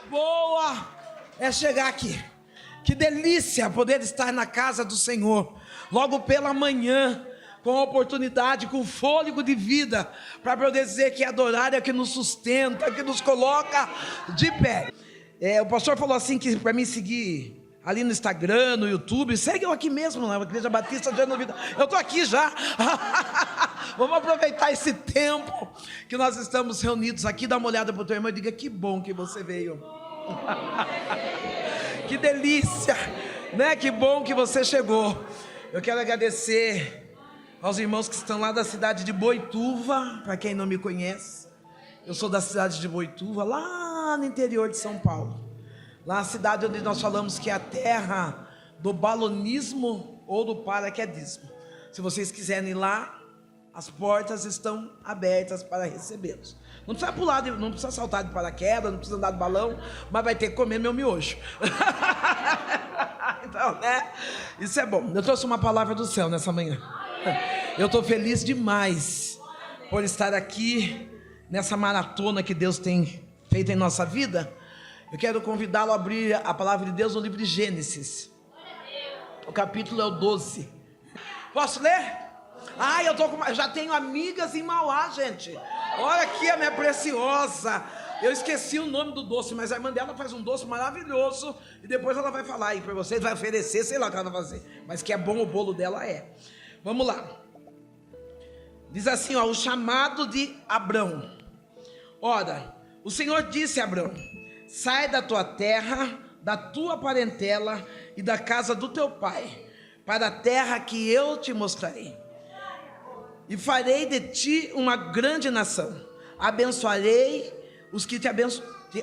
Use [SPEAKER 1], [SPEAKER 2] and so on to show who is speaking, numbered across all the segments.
[SPEAKER 1] boa é chegar aqui. Que delícia poder estar na casa do Senhor, logo pela manhã, com a oportunidade, com fôlego de vida, para poder dizer que adorar é que nos sustenta, que nos coloca de pé. O pastor falou assim, que para mim seguir ali no Instagram, no YouTube, segue eu aqui mesmo, na Igreja Batista de Jardim Vida. Eu estou aqui já. Vamos aproveitar esse tempo que nós estamos reunidos aqui. Dá uma olhada para o teu irmão e diga: que bom que você veio. Que delícia, né? Que bom que você chegou. Eu quero agradecer aos irmãos que estão lá da cidade de Boituva. Para quem não me conhece, eu sou da cidade de Boituva, lá no interior de São Paulo. Lá na cidade onde nós falamos que é a terra do balonismo ou do paraquedismo. Se vocês quiserem ir lá, as portas estão abertas para recebê-los. Não precisa pular, não precisa saltar de paraquedas, não precisa andar de balão, mas vai ter que comer meu miojo. Então, né? Isso é bom. Eu trouxe uma palavra do céu nessa manhã. Eu estou feliz demais por estar aqui nessa maratona que Deus tem feito em nossa vida. Eu quero convidá-lo a abrir a palavra de Deus no livro de Gênesis. O capítulo é o 12. Posso ler? Eu já tenho amigas em Mauá, gente. Olha aqui a minha preciosa. Eu esqueci o nome do doce, mas a irmã dela faz um doce maravilhoso. E depois ela vai falar aí para vocês, vai oferecer, sei lá o que ela vai fazer. Mas que é bom, o bolo dela é. Vamos lá. Diz assim, o chamado de Abrão. Ora, o Senhor disse a Abrão: sai da tua terra, da tua parentela e da casa do teu pai, para a terra que eu te mostrarei. E farei de ti uma grande nação. Abençoarei os que te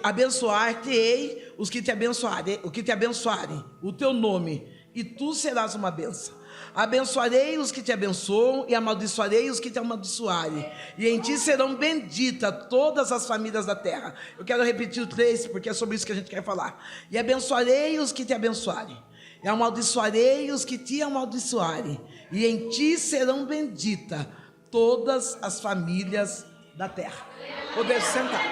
[SPEAKER 1] abençoar-te-ei, os que te abençoarem o teu nome, e tu serás uma bênção. Abençoarei os que te abençoam e amaldiçoarei os que te amaldiçoarem, e em ti serão benditas todas as famílias da terra. Eu quero repetir o 3, porque é sobre isso que a gente quer falar. E abençoarei os que te abençoarem, e amaldiçoarei os que te amaldiçoarem, e em ti serão benditas todas as famílias da terra. Poder sentar.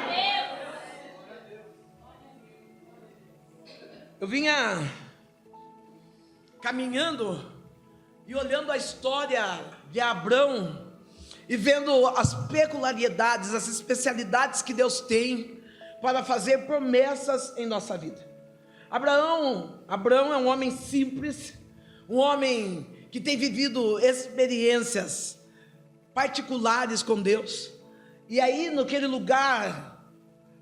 [SPEAKER 1] Eu vinha caminhando e olhando a história de Abrão e vendo as peculiaridades, as especialidades que Deus tem para fazer promessas em nossa vida. Abraão é um homem simples, um homem que tem vivido experiências particulares com Deus. E aí, naquele lugar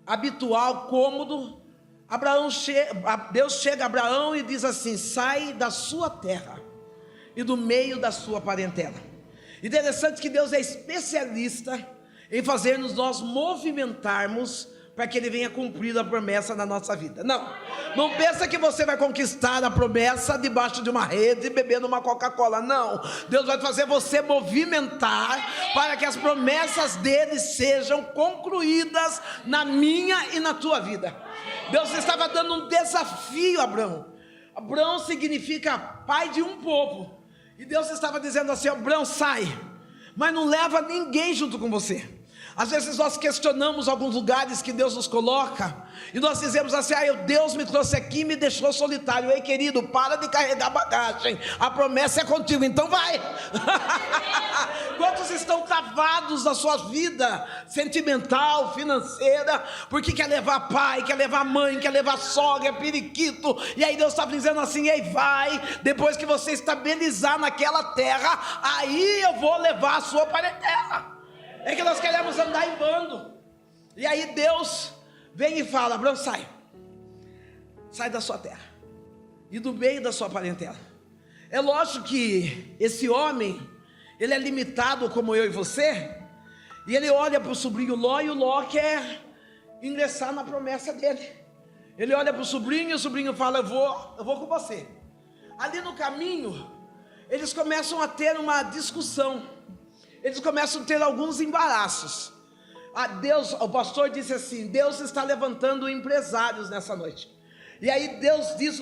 [SPEAKER 1] habitual, cômodo, Deus chega a Abraão e diz assim: sai da sua terra e do meio da sua parentela. Interessante que Deus é especialista em fazer-nos nós movimentarmos para que Ele venha cumprir a promessa na nossa vida. Não pensa que você vai conquistar a promessa debaixo de uma rede, bebendo uma Coca-Cola. Não, Deus vai fazer você movimentar para que as promessas dele sejam concluídas na minha e na tua vida. Deus estava dando um desafio a Abrão. Abrão significa pai de um povo, e Deus estava dizendo assim: Abrão, sai, mas não leva ninguém junto com você. Às vezes nós questionamos alguns lugares que Deus nos coloca, e nós dizemos assim: Deus me trouxe aqui e me deixou solitário. Ei, querido, para de carregar bagagem, a promessa é contigo, então vai. Quantos estão travados na sua vida sentimental, financeira, porque quer levar pai, quer levar mãe, quer levar sogra, periquito, e aí Deus está dizendo assim: ei, vai, depois que você estabilizar naquela terra, aí eu vou levar a sua parentela. É que nós queremos andar em bando. E aí Deus vem e fala: Abrão, sai da sua terra e do meio da sua parentela. É lógico que esse homem, ele é limitado como eu e você, e ele olha para o sobrinho Ló, e o Ló quer ingressar na promessa dele. Ele olha para o sobrinho, e o sobrinho fala: eu vou com você. Ali no caminho, eles começam a ter uma discussão, eles começam a ter alguns embaraços. O pastor disse assim: Deus está levantando empresários nessa noite. E aí Deus diz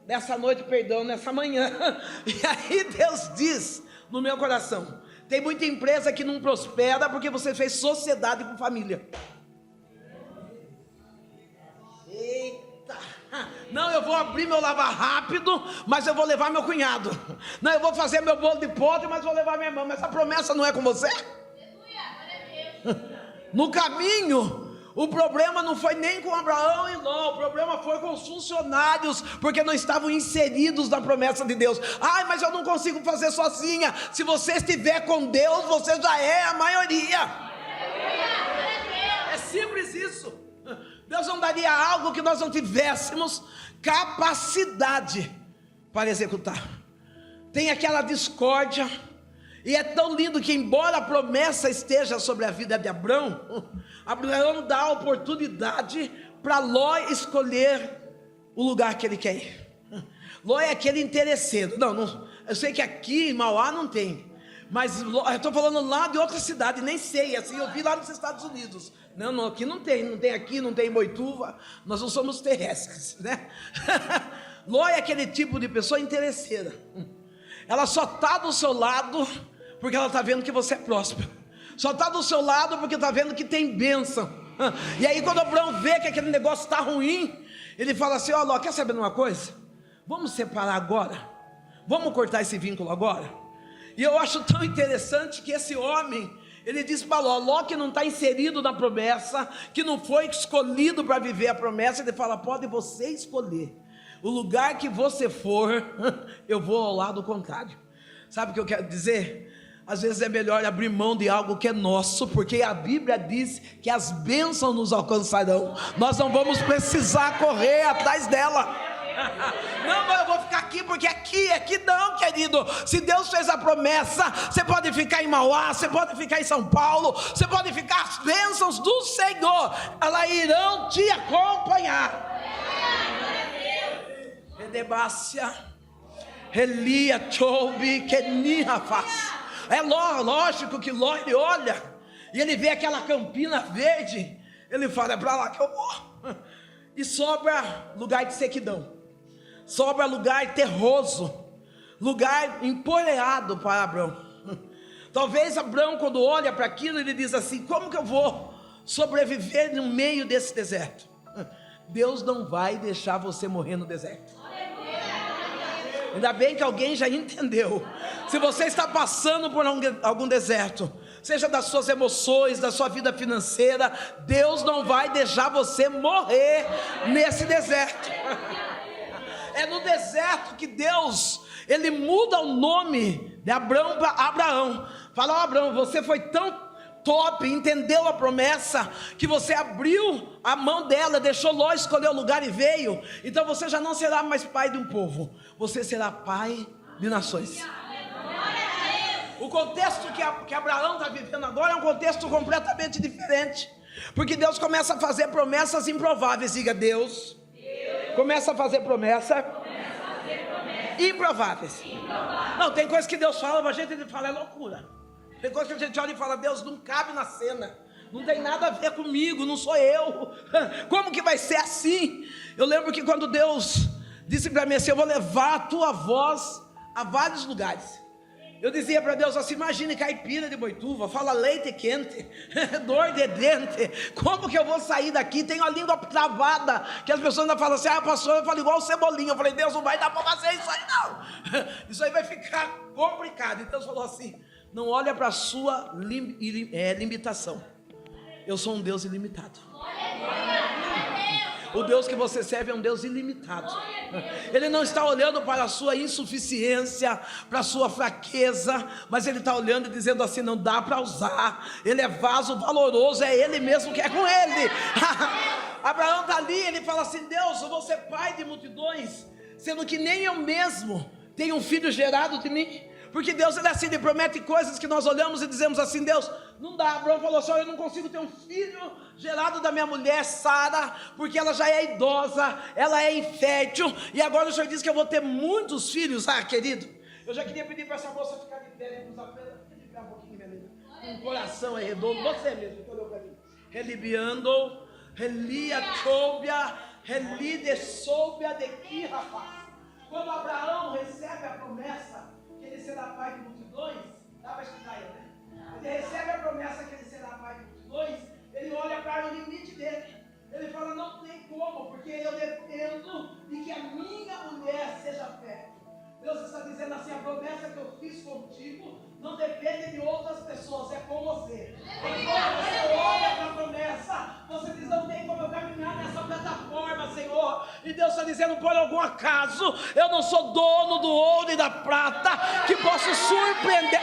[SPEAKER 1] nessa manhã, e aí Deus diz no meu coração: tem muita empresa que não prospera porque você fez sociedade com família. vou abrir meu lavar rápido, mas eu vou levar meu cunhado. Não, eu vou fazer meu bolo de podre, mas vou levar minha irmã. Mas a promessa não é com você? No caminho, o problema não foi nem com Abraão e Ló, o problema foi com os funcionários, porque não estavam inseridos na promessa de Deus. Ai, mas eu não consigo fazer sozinha. Se você estiver com Deus, você já é a maioria. É simples isso. Deus não daria algo que nós não tivéssemos capacidade para executar. Tem aquela discórdia, e é tão lindo que, embora a promessa esteja sobre a vida de Abraão, Abraão dá a oportunidade para Ló escolher o lugar que ele quer ir. Ló é aquele interesseiro. Não, eu sei que aqui em Mauá não tem, mas eu estou falando lá de outra cidade, nem sei, assim, eu vi lá nos Estados Unidos. Não, aqui não tem aqui, não tem em Boituva, nós não somos terrestres, né? Ló é aquele tipo de pessoa interesseira. Ela só está do seu lado porque ela está vendo que você é próspero. Só está do seu lado porque está vendo que tem bênção. E aí quando Abraão vê que aquele negócio está ruim, ele fala assim: ó, Ló, quer saber de uma coisa? Vamos separar agora? Vamos cortar esse vínculo agora? E eu acho tão interessante que esse homem, ele diz para Ló que não está inserido na promessa, que não foi escolhido para viver a promessa. Ele fala: pode você escolher o lugar que você for, eu vou ao lado contrário. Sabe o que eu quero dizer? Às vezes é melhor abrir mão de algo que é nosso, porque a Bíblia diz que as bênçãos nos alcançarão. Nós não vamos precisar correr atrás dela. Não, eu vou ficar aqui porque aqui não, querido. Se Deus fez a promessa, você pode ficar em Mauá, você pode ficar em São Paulo, você pode ficar. As bênçãos do Senhor, elas irão te acompanhar. Edebácia, Elia, Choube, Kenia faz. É lógico que Ló, ele olha e ele vê aquela campina verde, ele fala: é para lá que eu vou. E sobra lugar de sequidão, sobra lugar terroso, lugar empoeirado para Abraão. Talvez Abraão, quando olha para aquilo, ele diz assim: como que eu vou sobreviver no meio desse deserto? Deus não vai deixar você morrer no deserto. Ainda bem que alguém já entendeu. Se você está passando por algum deserto, seja das suas emoções, da sua vida financeira, Deus não vai deixar você morrer nesse deserto. É no deserto que Deus, ele muda o nome de Abraão para Abraão. Fala: ó, Abraão, você foi tão top, entendeu a promessa, que você abriu a mão dela, deixou Ló escolher o lugar e veio. Então você já não será mais pai de um povo, você será pai de nações. O contexto que Abraão está vivendo agora é um contexto completamente diferente, porque Deus começa a fazer promessas improváveis. Diga: Deus começa a fazer promessas improváveis. Não, tem coisa que Deus fala, mas a gente fala é loucura. Tem coisa que a gente olha e fala: Deus, não cabe na cena, não tem nada a ver comigo, não sou eu. Como que vai ser assim? Eu lembro que quando Deus disse para mim assim: eu vou levar a tua voz a vários lugares, eu dizia para Deus assim: imagine caipira de Boituva, fala leite quente, dor de dente, como que eu vou sair daqui? Tenho a língua travada, que as pessoas ainda falam assim: ah, pastor, eu falo igual o Cebolinha. Eu falei: Deus, não vai dar para fazer isso aí não, isso aí vai ficar complicado. Então Deus falou assim: não olha para a sua limitação, eu sou um Deus ilimitado. O Deus que você serve é um Deus ilimitado. Ele não está olhando para a sua insuficiência, para a sua fraqueza, mas Ele está olhando e dizendo assim: não dá para usar, Ele é vaso valoroso, é Ele mesmo que é com Ele. Abraão está ali, ele fala assim: Deus, eu vou ser pai de multidões, sendo que nem eu mesmo tenho um filho gerado de mim. Porque Deus, ele assim, ele promete coisas que nós olhamos e dizemos assim: Deus, não dá. Abraão falou assim: eu não consigo ter um filho gerado da minha mulher Sara, porque ela já é idosa, ela é infértil, e agora o Senhor diz que eu vou ter muitos filhos. Ah, querido, eu já queria pedir para essa moça ficar de pé, um pouquinho, minha linda, com o coração aí redondo, você mesmo que olhou para mim. Relibiando, relia choubia, relide soubia de que, rapaz. Quando Abraão recebe a promessa que ele será pai de multidões, dá para estudar aí, né? Ele recebe a promessa que ele será pai de multidões, ele olha para o limite dele, ele fala: não tem como, porque eu dependo de que a minha Deus está dizendo assim: a promessa que eu fiz contigo não depende de outras pessoas, é com você. Quando você olha para a promessa, você diz: não tem como eu caminhar nessa plataforma, Senhor. E Deus está dizendo: por algum acaso, eu não sou dono do ouro e da prata, que posso surpreender.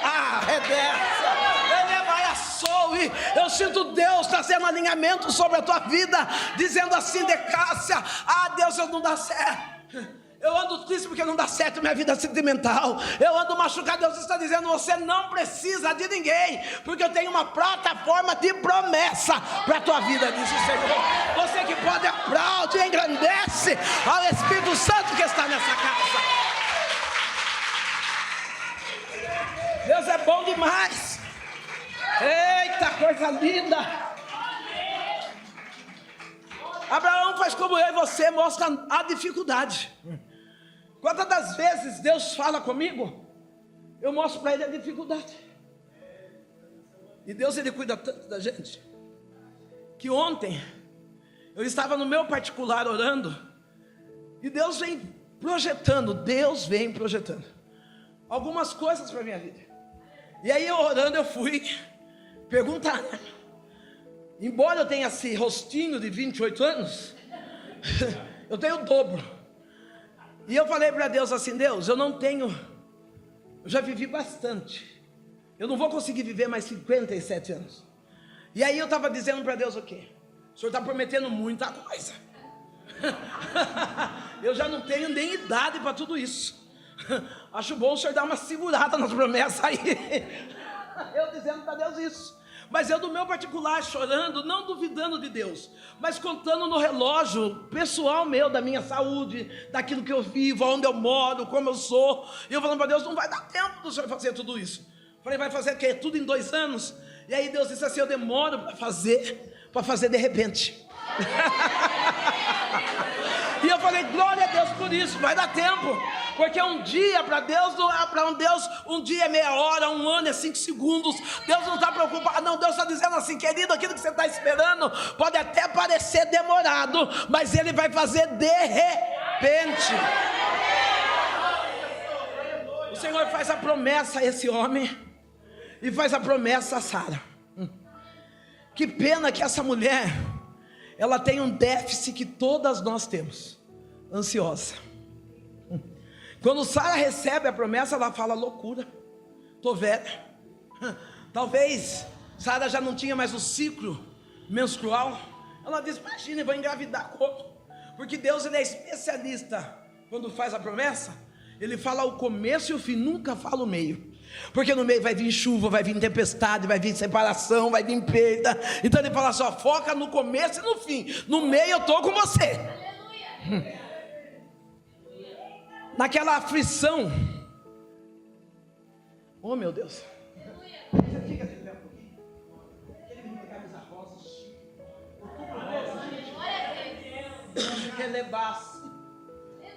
[SPEAKER 1] Eu sinto Deus trazendo alinhamento sobre a tua vida, dizendo assim: Decássia, Deus, eu não dá certo. Eu ando triste porque não dá certo minha vida sentimental. Eu ando machucado. Deus está dizendo: você não precisa de ninguém, porque eu tenho uma plataforma de promessa para a tua vida, diz o Senhor. Você que pode aplaudir, engrandece ao Espírito Santo que está nessa casa. Deus é bom demais. Eita, coisa linda. Abraão faz como eu e você, mostra a dificuldade. Quantas das vezes Deus fala comigo, eu mostro para ele a dificuldade. E Deus, ele cuida tanto da gente, que ontem eu estava no meu particular orando, e Deus vem projetando algumas coisas para a minha vida. E aí eu orando, eu fui perguntar, né? Embora eu tenha esse rostinho de 28 anos, eu tenho o dobro. E eu falei para Deus assim: Deus, eu já vivi bastante, eu não vou conseguir viver mais 57 anos. E aí eu estava dizendo para Deus: o quê? O Senhor está prometendo muita coisa. Eu já não tenho nem idade para tudo isso. Acho bom o Senhor dar uma segurada nas promessas aí. Eu dizendo para Deus isso. Mas eu do meu particular chorando, não duvidando de Deus, mas contando no relógio pessoal meu, da minha saúde, daquilo que eu vivo, onde eu moro, como eu sou. E eu falando para Deus: não vai dar tempo do Senhor fazer tudo isso. Falei: vai fazer o quê? Tudo em 2 anos? E aí Deus disse assim: eu demoro para fazer de repente. E eu falei: glória a Deus por isso, vai dar tempo. Porque um dia para Deus não é para Deus, um dia é meia hora, um ano é 5 segundos. Deus não está preocupado, não. Deus está dizendo assim: querido, aquilo que você está esperando pode até parecer demorado, mas Ele vai fazer de repente. O Senhor faz a promessa a esse homem e faz a promessa a Sara. Que pena que essa mulher, ela tem um déficit que todas nós temos: ansiosa. Quando Sara recebe a promessa, ela fala: loucura, estou velha. Talvez Sara já não tinha mais o ciclo menstrual. Ela diz: imagina, eu vou engravidar como? Porque Deus, ele é especialista. Quando faz a promessa, Ele fala o começo e o fim, nunca fala o meio. Porque no meio vai vir chuva, vai vir tempestade, vai vir separação, vai vir perda. Então Ele fala só: foca no começo e no fim. No meio eu estou com você. Naquela aflição. Oh meu Deus. Você fica de pé um pouquinho. Aquele menino de camisa rosa, outubro rosa, gente. Que levasse.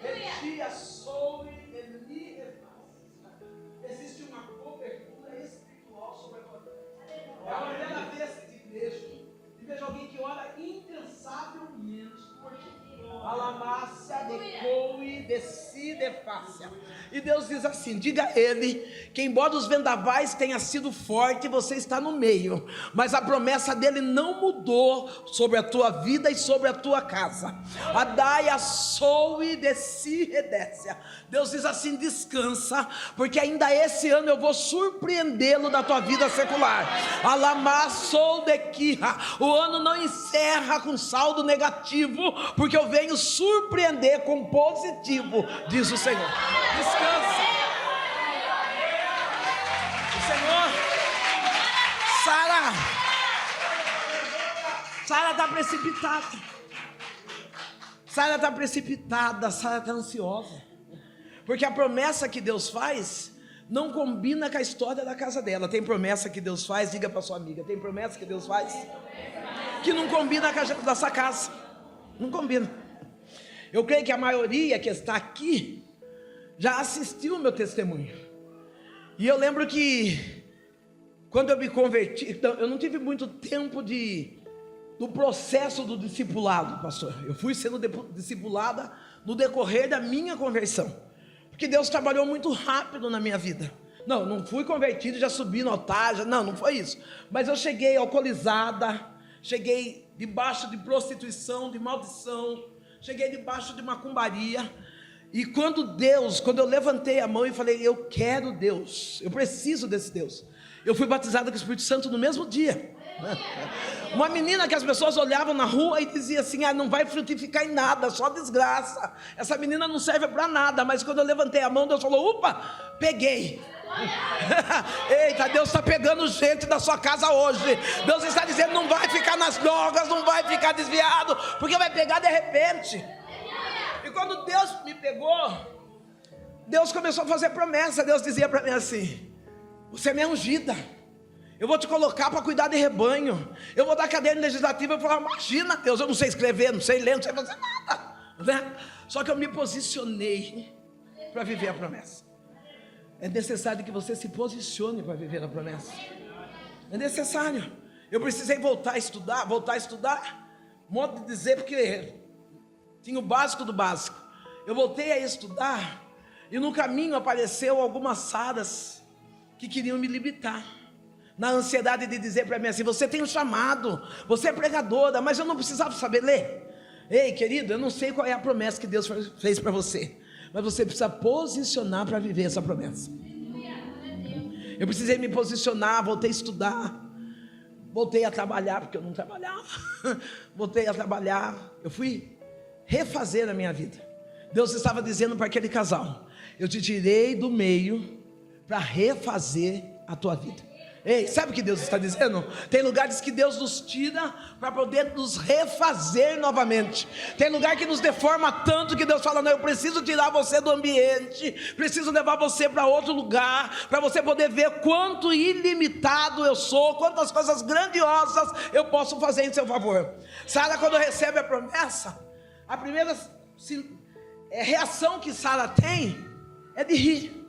[SPEAKER 1] Retia soube, ele refaça. Existe uma cobertura espiritual sobre a tua vida. É a primeira vez que te vejo. E vejo alguém que ora incansavelmente por ti. Alamácia, decoe, decide, fácia. E Deus diz assim: diga a ele que embora os vendavais tenham sido fortes, você está no meio, mas a promessa dele não mudou sobre a tua vida e sobre a tua casa. Adaia, soe, desci, redécia. Deus diz assim: descansa, porque ainda esse ano eu vou surpreendê-lo da tua vida secular. Alamassou de quirra. O ano não encerra com saldo negativo, porque eu venho surpreender com positivo, diz o Senhor. Descansa. O Senhor, Sara está precipitada. Sara está precipitada, Sara está ansiosa. Porque a promessa que Deus faz não combina com a história da casa dela. Tem promessa que Deus faz, diga para sua amiga: tem promessa que Deus faz que não combina com a nossa casa. Não combina. Eu creio que a maioria que está aqui já assistiu o meu testemunho. E eu lembro que quando eu me converti, eu não tive muito tempo do processo do discipulado, pastor. Eu fui sendo discipulada no decorrer da minha conversão. porque Deus trabalhou muito rápido na minha vida. Não fui convertido e já subi no altar, não foi isso. Mas eu cheguei alcoolizada, cheguei debaixo de prostituição, de maldição, cheguei debaixo de macumbaria. E quando eu levantei a mão e falei, eu quero Deus, eu preciso desse Deus, eu fui batizado com o Espírito Santo no mesmo dia. Uma menina que as pessoas olhavam na rua e diziam assim, não vai frutificar em nada, só desgraça, essa menina não serve para nada. Mas quando eu levantei a mão, Deus falou, opa, peguei. Eita, Deus está pegando gente da sua casa hoje. Deus está dizendo, não vai ficar nas drogas, não vai ficar desviado, porque vai pegar de repente. E quando Deus me pegou, Deus começou a fazer promessa. Deus dizia para mim assim, você é minha ungida, eu vou te colocar para cuidar de rebanho, eu vou dar cadeira legislativa. Eu falava, imagina Deus, eu não sei escrever, não sei ler, não sei fazer nada, né? Só que eu me posicionei para viver a promessa. É necessário que você se posicione para viver a promessa. É necessário. Eu precisei voltar a estudar, modo de dizer, porque tinha o básico do básico. Eu voltei a estudar, e no caminho apareceu algumas Saras que queriam me limitar, na ansiedade de dizer para mim assim, você tem um chamado, você é pregadora, mas eu não precisava saber ler. Ei, querido, eu não sei qual é a promessa que Deus fez para você, mas você precisa posicionar para viver essa promessa. Eu precisei me posicionar, voltei a estudar, voltei a trabalhar, porque eu não trabalhava, voltei a trabalhar, eu fui refazer a minha vida. Deus estava dizendo para aquele casal, eu te tirei do meio para refazer a tua vida. Ei, sabe o que Deus está dizendo? Tem lugares que Deus nos tira para poder nos refazer novamente. Tem lugar que nos deforma tanto que Deus fala, não, eu preciso tirar você do ambiente, preciso levar você para outro lugar, para você poder ver quanto ilimitado eu sou, quantas coisas grandiosas eu posso fazer em seu favor. Sara, quando recebe a promessa, a primeira reação que Sara tem é de rir,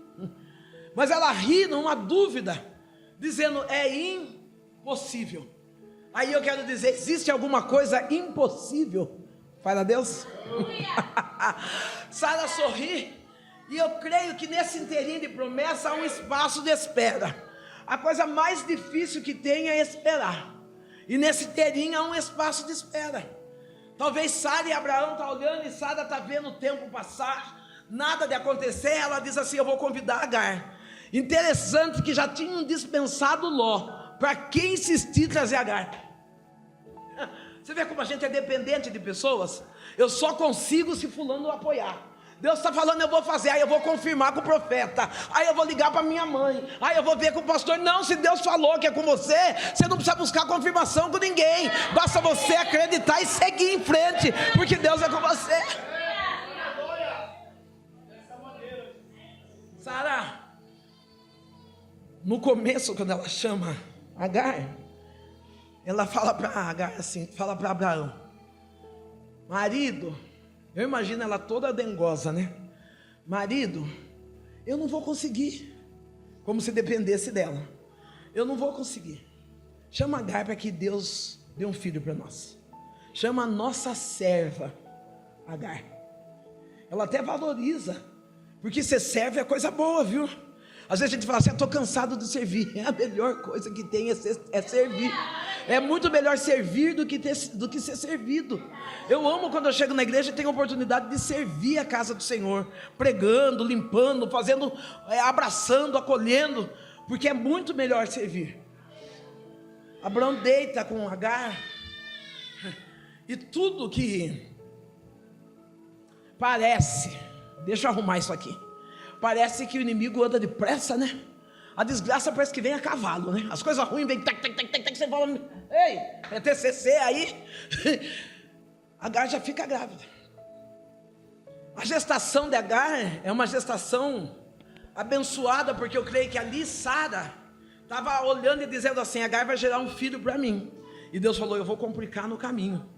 [SPEAKER 1] mas ela ri numa dúvida, dizendo, é impossível. Aí eu quero dizer, existe alguma coisa impossível para Deus? Sara sorri, e eu creio que nesse inteirinho de promessa há um espaço de espera. A coisa mais difícil que tem é esperar, e nesse inteirinho há um espaço de espera. Talvez Sara e Abraão estão olhando, e Sara está vendo o tempo passar, nada de acontecer. Ela diz assim, eu vou convidar Agar. Interessante que já tinham dispensado Ló, para quem insistir trazer Agar. Você vê como a gente é dependente de pessoas? Eu só consigo se fulano apoiar. Deus está falando, eu vou fazer, aí eu vou confirmar com o profeta, aí eu vou ligar para minha mãe, aí eu vou ver com o pastor. Não, se Deus falou que é com você, você não precisa buscar confirmação com ninguém, basta você acreditar e seguir em frente, porque Deus é com você. Sara, no começo, quando ela chama Agar, ela fala para Agar assim, fala para Abraão, marido, eu imagino ela toda dengosa, né? Marido, eu não vou conseguir, como se dependesse dela, eu não vou conseguir. Chama Agar para que Deus dê um filho para nós. Chama a nossa serva Agar. Ela até valoriza, porque ser serva é coisa boa, viu? Às vezes a gente fala assim, estou cansado de servir. A melhor coisa que tem é servir. É muito melhor servir do que ser servido. Eu amo quando eu chego na igreja e tenho a oportunidade de servir a casa do Senhor, pregando, limpando, fazendo, abraçando, acolhendo, porque é muito melhor servir. Abraão deita com Agar, e tudo que parece, deixa eu arrumar isso aqui, parece que o inimigo anda depressa, né? A desgraça parece que vem a cavalo, né? As coisas ruins vêm, tac, tac, tac, tac, tac, você fala, ei, é TCC aí. Agar já fica grávida. A gestação de Agar é uma gestação abençoada, porque eu creio que ali Sara estava olhando e dizendo assim, Agar vai gerar um filho para mim. E Deus falou, eu vou complicar no caminho.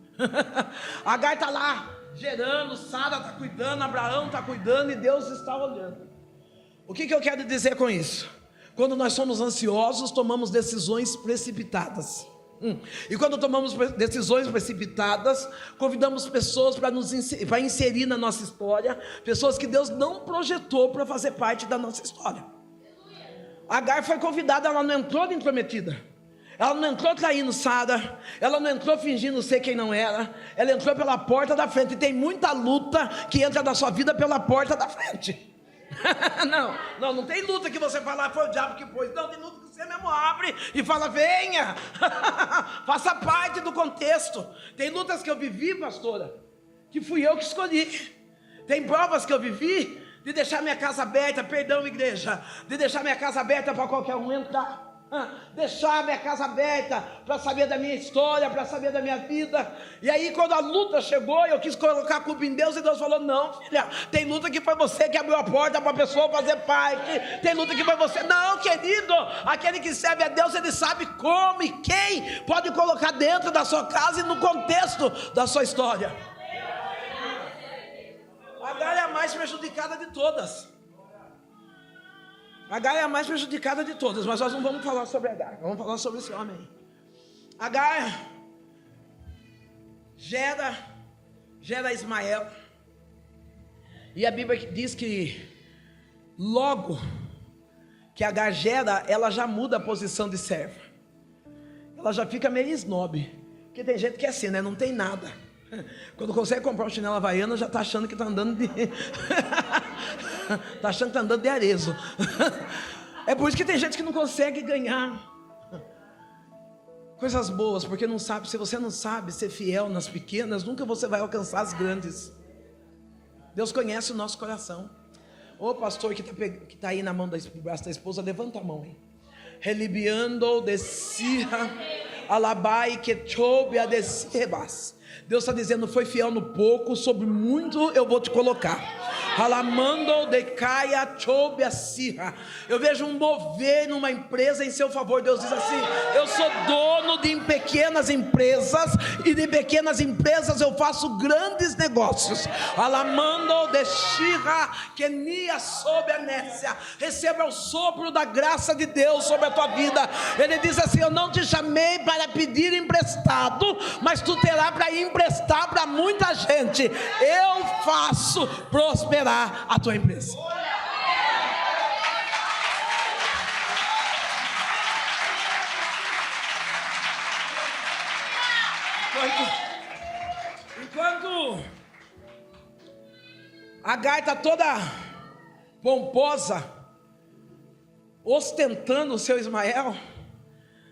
[SPEAKER 1] Agar está lá gerando, Sara está cuidando, Abraão está cuidando, e Deus está olhando. O que eu quero dizer com isso? Quando nós somos ansiosos, tomamos decisões precipitadas. E quando tomamos decisões precipitadas, convidamos pessoas para inserir na nossa história, pessoas que Deus não projetou para fazer parte da nossa história. Agar foi convidada, ela não entrou de intrometida, ela não entrou traindo Sara, ela não entrou fingindo ser quem não era, ela entrou pela porta da frente. E tem muita luta que entra na sua vida pela porta da frente. Não tem luta que você fala, foi o diabo que pôs. Não, tem luta que você mesmo abre e fala, venha, faça parte do contexto. Tem lutas que eu vivi, pastora, que fui eu que escolhi. Tem provas que eu vivi de deixar minha casa aberta, perdão igreja, de deixar minha casa aberta para qualquer um entrar. Deixar minha casa aberta para saber da minha história, para saber da minha vida. E aí quando a luta chegou, eu quis colocar a culpa em Deus, e Deus falou, não filha, tem luta que foi você que abriu a porta para a pessoa fazer parte, tem luta que foi você. Não querido, aquele que serve a Deus, ele sabe como e quem pode colocar dentro da sua casa e no contexto da sua história. Agar é a mais prejudicada de todas. Agar é a mais prejudicada de todas, mas nós não vamos falar sobre Agar, vamos falar sobre esse homem aí. Agar gera Ismael, e a Bíblia diz que logo que Agar gera, ela já muda a posição de serva, ela já fica meio snob, porque tem gente que é assim, né? Não tem nada, quando consegue comprar um chinelo havaiano, já está achando que está andando de está achando que está andando de arezo. É por isso que tem gente que não consegue ganhar coisas boas, porque não sabe. Se você não sabe ser fiel nas pequenas, nunca você vai alcançar as grandes. Deus conhece o nosso coração. Ô pastor que está aí na mão do braço da esposa, levanta a mão aí. Relibiando descia alabai que choube a descebas. Deus está dizendo, foi fiel no pouco, sobre muito eu vou te colocar. Alamando de caia choube a sirra. Eu vejo um mover numa empresa em seu favor. Deus diz assim, eu sou dono de pequenas empresas, e de pequenas empresas eu faço grandes negócios. Alamando de shira que nia sob a nécia. Receba o sopro da graça de Deus sobre a tua vida. Ele diz assim, eu não te chamei para pedir emprestado, mas tu terás para emprestar para muita gente. Eu faço prosperar a tua empresa. Enquanto Agar está toda pomposa, ostentando o seu Ismael,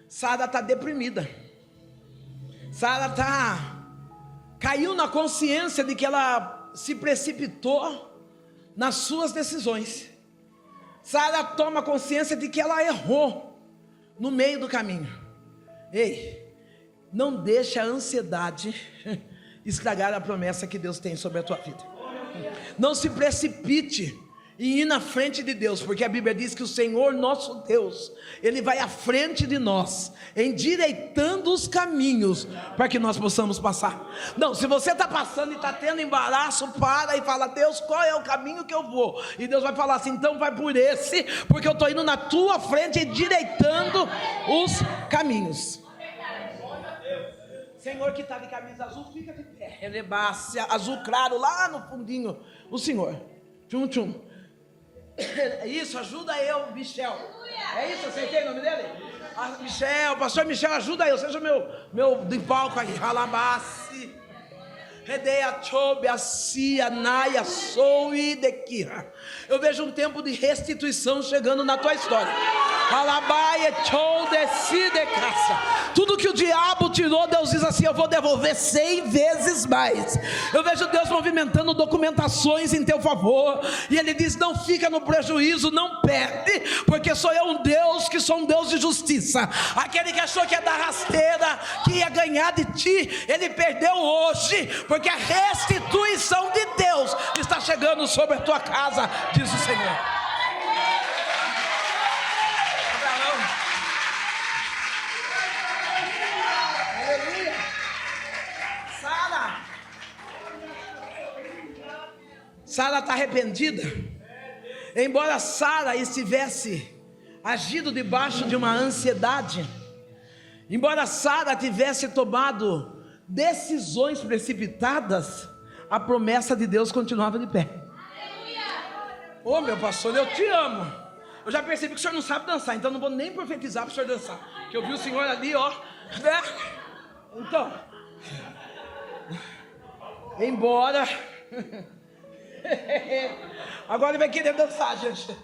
[SPEAKER 1] Sara está deprimida. Sara caiu na consciência de que ela se precipitou nas suas decisões. Sara toma consciência de que ela errou no meio do caminho. Ei, não deixe a ansiedade estragar a promessa que Deus tem sobre a tua vida. Não se precipite em ir na frente de Deus, porque a Bíblia diz que o Senhor nosso Deus, Ele vai à frente de nós, endireitando os caminhos, para que nós possamos passar. Não, se você está passando e está tendo embaraço, para e fala, Deus, qual é o caminho que eu vou? E Deus vai falar assim, então vai por esse, porque eu estou indo na tua frente, endireitando os caminhos. Senhor que está de camisa azul, fica de pé. Relebácia, azul claro, lá no fundinho, o Senhor. Tchum, tchum. Isso, ajuda eu, Michel. É isso, acertei o nome dele? Michel, pastor Michel, ajuda eu, seja meu de palco aí. Ralabasse, Redeia chobe a cia, naia, sou e dequira. Eu vejo um tempo de restituição chegando na tua história. Alabaia, chou, desci de caça. Tudo que o diabo tirou, Deus diz assim, eu vou devolver 100 vezes mais. Eu vejo Deus movimentando documentações em teu favor, e Ele diz, não fica no prejuízo, não perde, porque sou eu um Deus, que sou um Deus de justiça. Aquele que achou que ia dar rasteira, que ia ganhar de ti, ele perdeu hoje, porque a restituição de Deus está chegando sobre a tua casa, diz o Senhor. Sara está arrependida. Embora Sara estivesse agindo debaixo de uma ansiedade, Embora Sara tivesse tomado decisões precipitadas, a promessa de Deus continuava de pé. Ô meu pastor, eu te amo. Eu já percebi que o senhor não sabe dançar, então não vou nem profetizar para o senhor dançar, que eu vi o senhor ali, ó, né? Então, embora agora ele vai querer dançar, gente.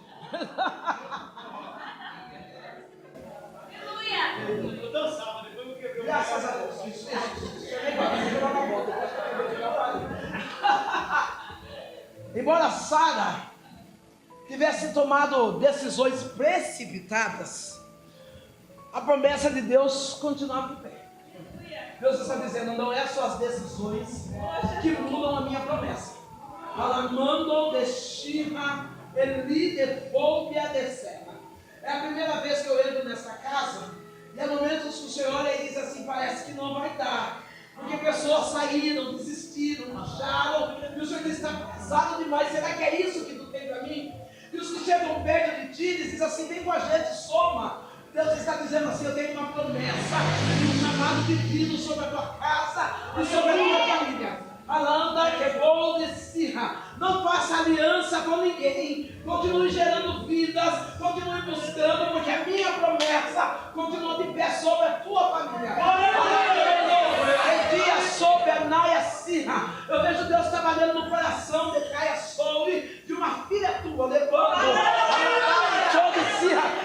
[SPEAKER 2] Eu dançava, depois eu quebrei.
[SPEAKER 1] Graças a Deus. Embora Sara tivesse tomado decisões precipitadas, a promessa de Deus continuava de pé. Deus está dizendo, não é só as decisões que mudam a minha promessa. Alamando de Shima, Eli de Fobia de Serra. É a primeira vez que eu entro nessa casa, e há momentos que o Senhor ele diz assim, parece que não vai dar. Porque pessoas saíram, desistiram, acharam, e o Senhor diz, está pesado demais, será que é isso que tu tem para mim? E os que chegam perto de ti, dizem assim, vem com a gente, soma. Deus está dizendo assim, eu tenho uma promessa, um chamado divino sobre a tua casa e sobre a tua família. Alanda que bom de Sirra. Não faça aliança com ninguém. Continue gerando vidas. Continue buscando, porque a minha promessa continua de pé sobre a tua família. Dia sobre a Naia Sirra. Eu vejo Deus trabalhando no coração de Caia Soule, de uma filha tua. Levando.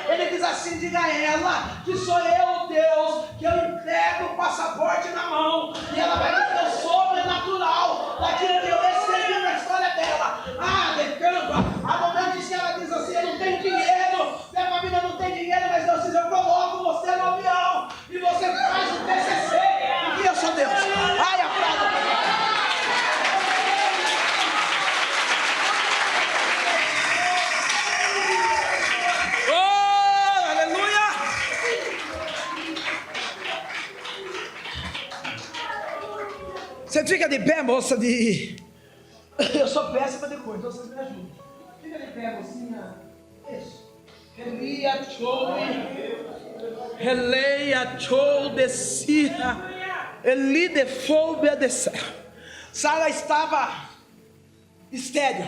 [SPEAKER 1] Ele diz assim, diga a ela que sou eu, Deus, que eu entrego o passaporte na mão e ela vai ter o sobrenatural daquilo que eu escrevi na história dela. Ah, decamba, há momentos que ela diz assim, eu não tenho dinheiro, minha família não tem dinheiro, mas Deus diz, eu coloco você no avião e você faz o TCC, porque eu sou Deus. Ai, aplauda. Você fica de pé, moça de... Eu sou péssima de cor, então vocês me ajudam. Fica de pé, mocinha. Isso. Relia chou de Sirra. Eli de Fobia de Serra. Sara estava estéril.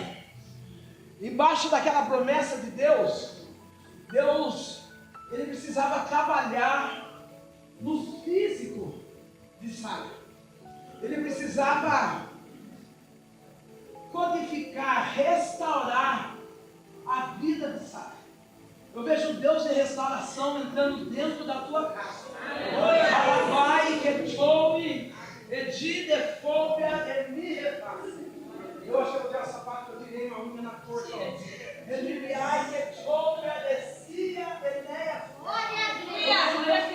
[SPEAKER 1] Embaixo daquela promessa de Deus, ele precisava trabalhar no físico de Sara. Ele precisava codificar, restaurar a vida de Sara. Eu vejo Deus de restauração entrando dentro da tua casa. Vai que chove, edi de fobia, me reface. Eu acho que eu tenho essa parte que eu tirei uma unha na porta. Ele vai que chove, descia, eneia.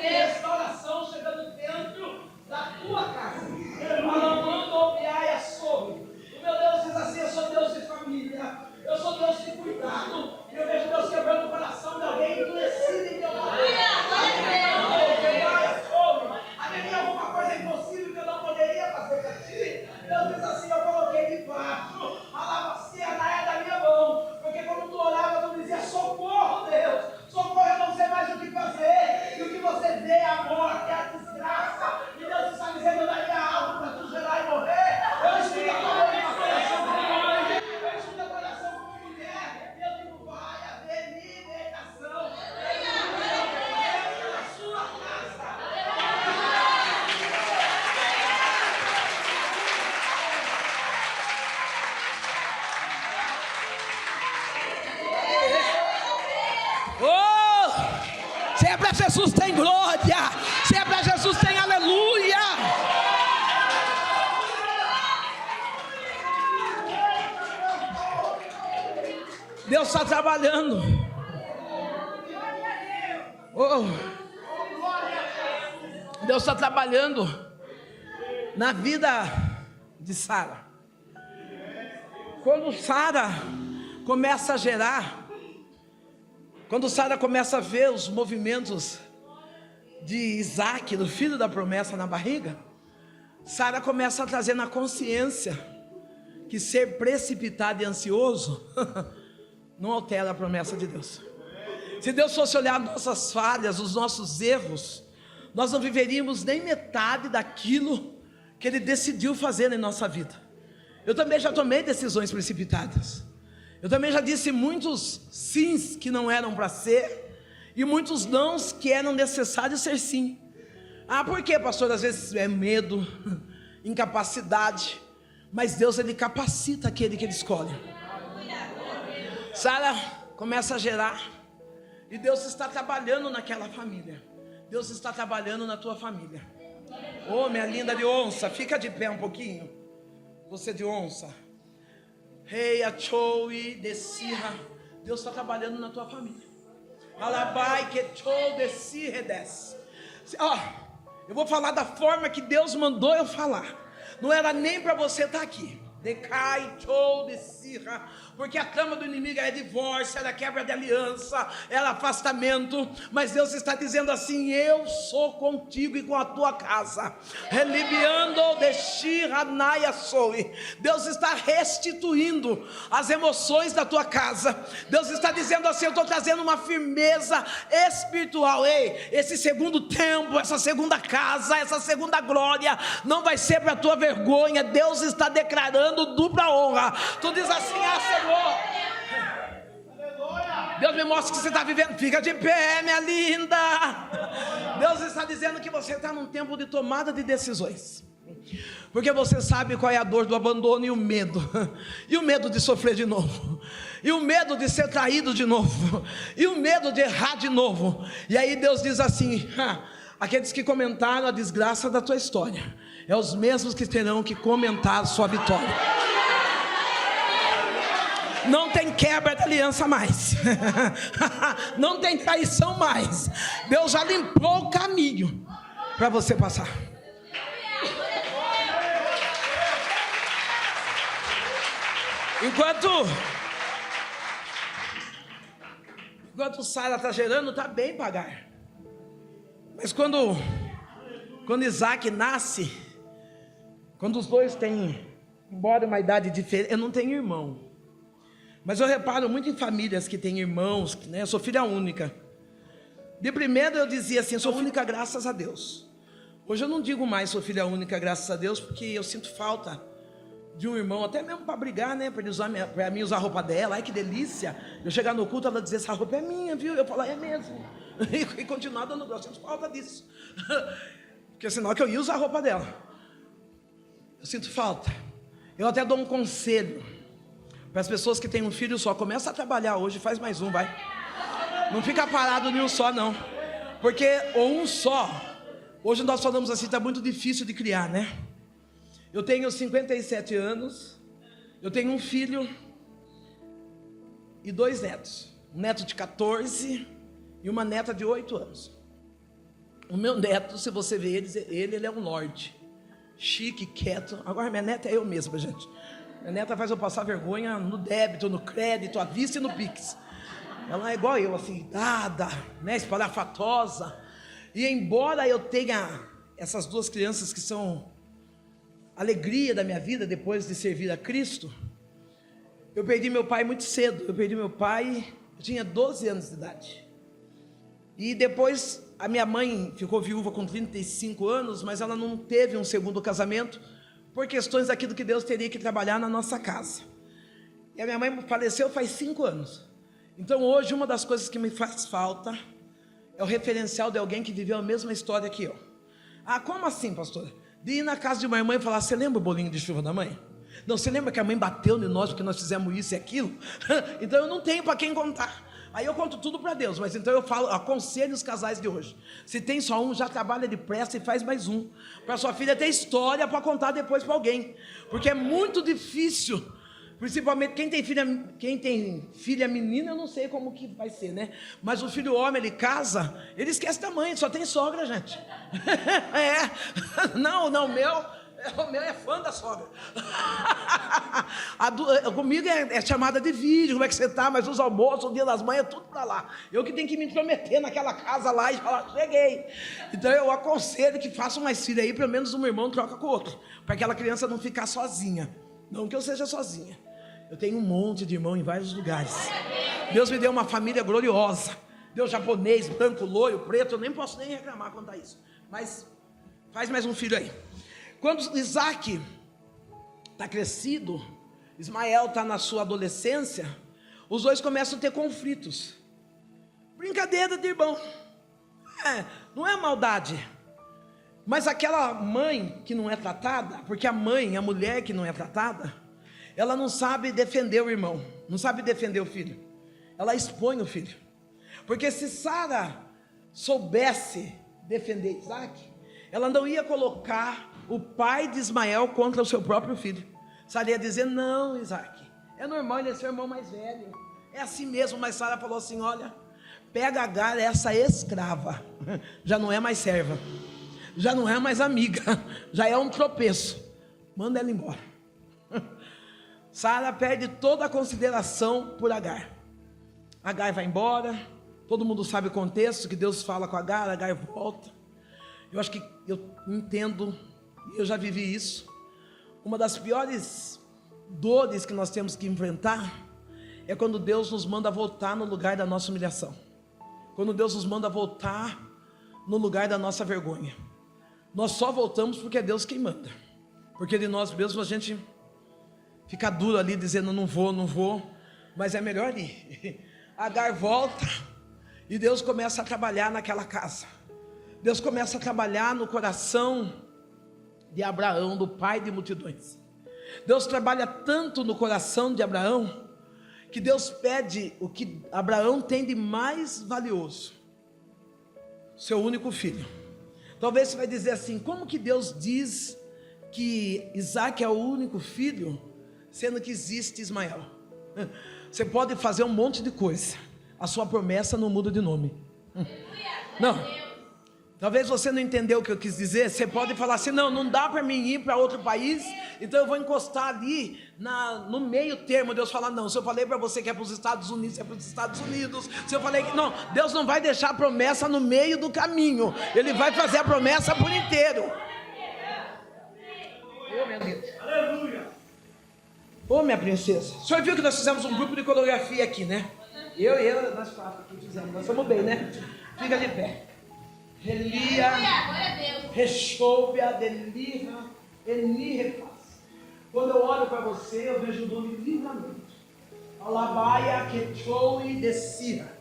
[SPEAKER 1] Restauração chegando dentro da tua casa. Alamando obiaia sobre. O meu Deus diz assim, eu sou Deus de família, eu sou Deus de cuidado, e eu vejo Deus quebrando o coração de alguém endurecido em teu lado. A mim alguma coisa impossível que eu não poderia fazer para ti. Deus diz assim, eu coloquei debaixo, a lavacia na é da minha mão, porque quando tu orava, tu dizia, socorro Deus, socorro, eu não sei mais o que fazer, e o que você vê é a morte, é a desgraça, e Deus está dizendo, eu daria algo para tu gerar e morrer. Eu escuto a tua coração como mãe, eu escuto a coração como mulher, e eu digo, vai haver libertação, na sua casa. Oh, se é para Jesus tem glória, se é para Jesus tem aleluia. Deus está trabalhando. Oh, Deus está trabalhando na vida de Sara. Quando Sara começa a gerar, quando Sara começa a ver os movimentos de Isaac, do filho da promessa na barriga, Sara começa a trazer na consciência que ser precipitado e ansioso não altera a promessa de Deus. Se Deus fosse olhar nossas falhas, os nossos erros, nós não viveríamos nem metade daquilo que Ele decidiu fazer em nossa vida. Eu também já tomei decisões precipitadas. Eu também já disse muitos sims que não eram para ser, e muitos nãos que eram necessários ser sim. Por quê, pastor? Às vezes é medo, incapacidade, mas Deus, Ele capacita aquele que Ele escolhe. Sara começa a gerar, e Deus está trabalhando naquela família. Deus está trabalhando na tua família. Oh, minha linda de onça, fica de pé um pouquinho. Você de onça. Rei Achoi Desirra. Deus está trabalhando na tua família. Alabai que Chou Desirra desce. Eu vou falar da forma que Deus mandou eu falar. Não era nem para você estar aqui. Decai, Chou Desirra. Porque a cama do inimigo é divórcio, era quebra de aliança, era afastamento. Mas Deus está dizendo assim: eu sou contigo e com a tua casa. Reliviando Desirra Naia Soe. Deus está restituindo as emoções da tua casa. Deus está dizendo assim: eu estou trazendo uma firmeza espiritual. Ei, esse segundo tempo, essa segunda casa, essa segunda glória, não vai ser para a tua vergonha. Deus está declarando dupla honra. Tu diz assim: Senhor, Deus me mostra que você está vivendo. Fica de pé, minha linda. Deus está dizendo que você está num tempo de tomada de decisões, porque você sabe qual é a dor do abandono e o medo. E o medo de sofrer de novo, e o medo de ser traído de novo, e o medo de errar de novo. E aí Deus diz assim: aqueles que comentaram a desgraça da tua história é os mesmos que terão que comentar a sua vitória. Não tem quebra de aliança mais. Não tem traição mais. Deus já limpou o caminho para você passar. Enquanto Sara está gerando, está bem pagar. Mas quando Isaac nasce, quando os dois têm, embora uma idade diferente, eu não tenho irmão, mas eu reparo muito em famílias que têm irmãos, né? Eu sou filha única. De primeiro eu dizia assim: sou única graças a Deus. Hoje eu não digo mais sou filha única graças a Deus, porque eu sinto falta de um irmão, até mesmo para brigar, né? Para mim usar a roupa dela. Ai, que delícia. Eu chegar no culto, ela dizer: essa roupa é minha, viu? Eu falar: é mesmo. E continuar dando gosto. Eu sinto falta disso. Porque senão que eu ia usar a roupa dela. Eu sinto falta. Eu até dou um conselho para as pessoas que têm um filho só: começa a trabalhar hoje, faz mais um, vai. Não fica parado em um só, não. Porque um só, hoje nós falamos assim, está muito difícil de criar, né? Eu tenho 57 anos, eu tenho um filho e 2 netos. Um neto de 14 e uma neta de 8 anos. O meu neto, se você ver ele é um lorde, chique, quieto. Agora minha neta é eu mesma, gente. Minha neta faz eu passar vergonha no débito, no crédito, à vista e no Pix. Ela é igual eu, assim, dada, né, espalhafatosa. E embora eu tenha essas 2 crianças que são alegria da minha vida depois de servir a Cristo, eu perdi meu pai muito cedo. Eu perdi meu pai, eu tinha 12 anos de idade. E depois a minha mãe ficou viúva com 35 anos, mas ela não teve um segundo casamento, por questões daquilo que Deus teria que trabalhar na nossa casa. E a minha mãe faleceu faz 5 anos. Então hoje uma das coisas que me faz falta é o referencial de alguém que viveu a mesma história que eu. Como assim, pastor? De ir na casa de uma irmã e falar: você lembra o bolinho de chuva da mãe? Não, você lembra que a mãe bateu em nós porque nós fizemos isso e aquilo? Então eu não tenho para quem contar. Aí eu conto tudo para Deus, mas então eu aconselho os casais de hoje: se tem só um, já trabalha depressa e faz mais um, para sua filha ter história para contar depois para alguém, porque é muito difícil, principalmente quem tem filha menina. Eu não sei como que vai ser, né? Mas o filho homem, ele casa, ele esquece da mãe, só tem sogra, gente. O meu é fã da sogra. Comigo é chamada de vídeo, como é que você está? Mas os almoços, o dia das mães, é tudo para lá. Eu que tenho que me intrometer naquela casa lá e falar: cheguei. Então eu aconselho que façam mais filho aí, pelo menos um irmão troca com o outro, para aquela criança não ficar sozinha. Não que eu seja sozinha, eu tenho um monte de irmão em vários lugares. Deus me deu uma família gloriosa. Deus japonês, branco, loiro, preto. Eu nem posso nem reclamar quanto a isso. Mas faz mais um filho aí. Quando Isaac está crescido, Ismael está na sua adolescência, os dois começam a ter conflitos. Brincadeira de irmão. Não é maldade. Mas aquela mãe que não é tratada, porque a mulher que não é tratada, ela não sabe defender o irmão, não sabe defender o filho. Ela expõe o filho. Porque se Sara soubesse defender Isaac, ela não ia colocar o pai de Ismael contra o seu próprio filho. Sara ia dizer: não, Isaac, é normal, ele é seu irmão mais velho, é assim mesmo. Mas Sara falou assim: olha, pega Agar, essa escrava, já não é mais serva, já não é mais amiga, já é um tropeço, manda ela embora. Sara perde toda a consideração por Agar. Agar vai embora, todo mundo sabe o contexto, que Deus fala com Agar, Agar volta. Eu acho que eu entendo, eu já vivi isso. Uma das piores dores que nós temos que enfrentar é quando Deus nos manda voltar no lugar da nossa humilhação, quando Deus nos manda voltar no lugar da nossa vergonha. Nós só voltamos porque é Deus quem manda, porque de nós mesmos a gente fica duro ali dizendo: não vou, mas é melhor ir. Agar volta e Deus começa a trabalhar naquela casa. Deus começa a trabalhar no coração de Abraão, do pai de multidões. Deus trabalha tanto no coração de Abraão, que Deus pede o que Abraão tem de mais valioso: seu único filho. Talvez você vai dizer assim: como que Deus diz que Isaac é o único filho, sendo que existe Ismael? Você pode fazer um monte de coisa, a sua promessa não muda de nome. Não. Talvez você não entendeu o que eu quis dizer. Você pode falar assim: não dá para mim ir para outro país, então eu vou encostar ali no meio termo. Deus fala: não, se eu falei para você que é para os Estados Unidos, é para os Estados Unidos. Se eu falei que não, Deus não vai deixar a promessa no meio do caminho, Ele vai fazer a promessa por inteiro. Oh, meu Deus.
[SPEAKER 2] Aleluia.
[SPEAKER 1] Ô, minha princesa, o senhor viu que nós fizemos um grupo de coreografia aqui, né? Eu, nós quatro aqui fizemos, nós estamos bem, né? Fica de pé. Relia, Rechoubia, Delira, Enirefaz. Quando eu olho para você, eu vejo o nome livramento. Alabaia, Quechou e Descia.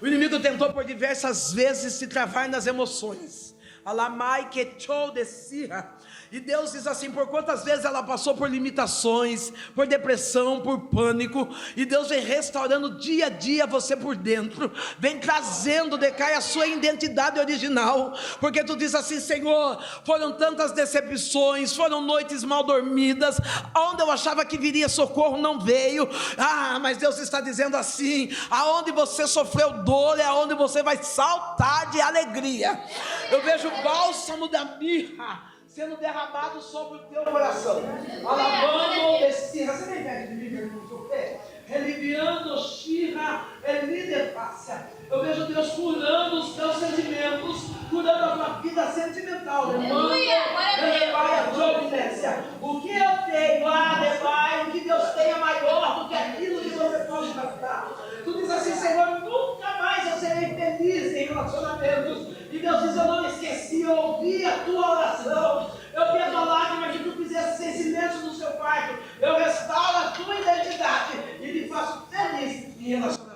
[SPEAKER 1] O inimigo tentou por diversas vezes se travar nas emoções. Alamai, Quechou, Descia. E Deus diz assim: por quantas vezes ela passou por limitações, por depressão, por pânico, e Deus vem restaurando dia a dia você por dentro, vem trazendo, decai a sua identidade original, porque tu diz assim: Senhor, foram tantas decepções, foram noites mal dormidas, onde eu achava que viria socorro não veio. Mas Deus está dizendo assim: aonde você sofreu dor é aonde você vai saltar de alegria. Eu vejo o bálsamo da mirra sendo derramado sobre o teu coração. Alabando Estirra. Você nem pede de mim, irmão, sofrer. Reliviando Shira, Elidefácia. Eu vejo Deus curando os teus sentimentos, curando a tua vida sentimental. Aleluia! O que eu tenho, o que Deus tem é maior do que aquilo que você pode captar. Tu diz assim: Senhor, nunca mais eu serei feliz em relacionamentos. E Deus diz: eu não esqueci, eu ouvi a tua oração, eu vi a tua lágrima que tu fizeste sem silêncio no seu quarto. Eu restauro a tua identidade e te faço feliz em relacionamento.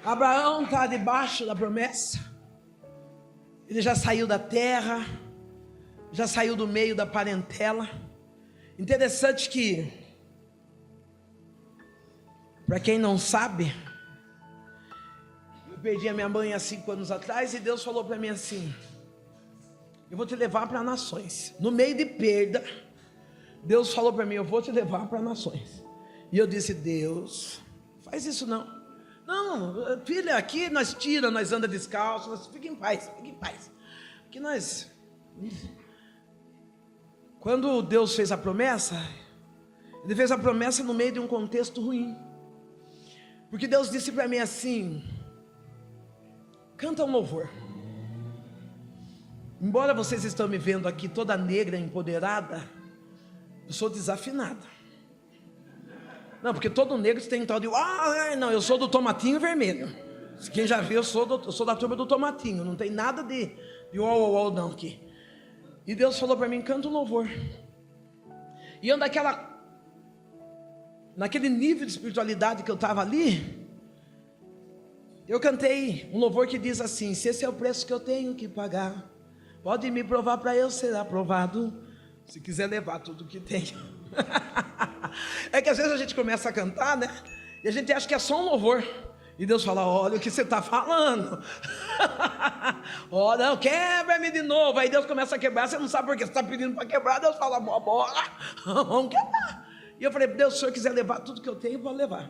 [SPEAKER 1] Abraão está debaixo da promessa. Ele já saiu da terra, já saiu do meio da parentela. Interessante que, para quem não sabe, eu perdi a minha mãe há 5 anos atrás, e Deus falou para mim assim: eu vou te levar para nações. No meio de perda, Deus falou para mim: eu vou te levar para nações. E eu disse: Deus, faz isso não. Não, filha, aqui nós tira, nós anda descalço, nós fica em paz, fica em paz. Aqui nós... Quando Deus fez a promessa, Ele fez a promessa no meio de um contexto ruim. Porque Deus disse para mim assim: canta um louvor. Embora vocês estão me vendo aqui toda negra, empoderada, Eu sou desafinado. Não, porque todo negro tem um tal de... não, eu sou do tomatinho vermelho. Quem já viu, eu sou da turma do tomatinho. Não tem nada de uau, não aqui. E Deus falou para mim, canta um louvor. E eu naquele nível de espiritualidade que eu estava ali, eu cantei um louvor que diz assim: se esse é o preço que eu tenho que pagar, pode me provar para eu ser aprovado, se quiser levar tudo que tenho. É que às vezes a gente começa a cantar, né? E a gente acha que é só um louvor. E Deus fala, olha o que você está falando. Olha, quebra-me de novo. Aí Deus começa a quebrar, você não sabe por que você está pedindo para quebrar. Deus fala, bora, vamos quebrar. E eu falei, Deus, se o Senhor quiser levar tudo que eu tenho, pode levar.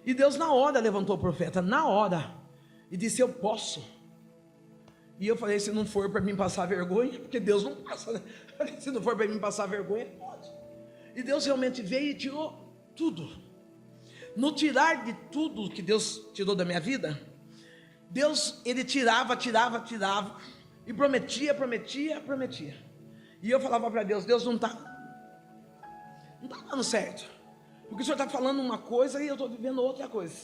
[SPEAKER 1] E Deus na hora levantou o profeta, na hora, e disse, eu posso. E eu falei, se não for para mim passar vergonha, porque Deus não passa, né? Eu falei, se não for para mim passar vergonha, pode. E Deus realmente veio e tirou tudo. No tirar de tudo que Deus tirou da minha vida, Deus, Ele tirava, e prometia. E eu falava para Deus, Deus não está dando certo, porque o Senhor está falando uma coisa e eu estou vivendo outra coisa.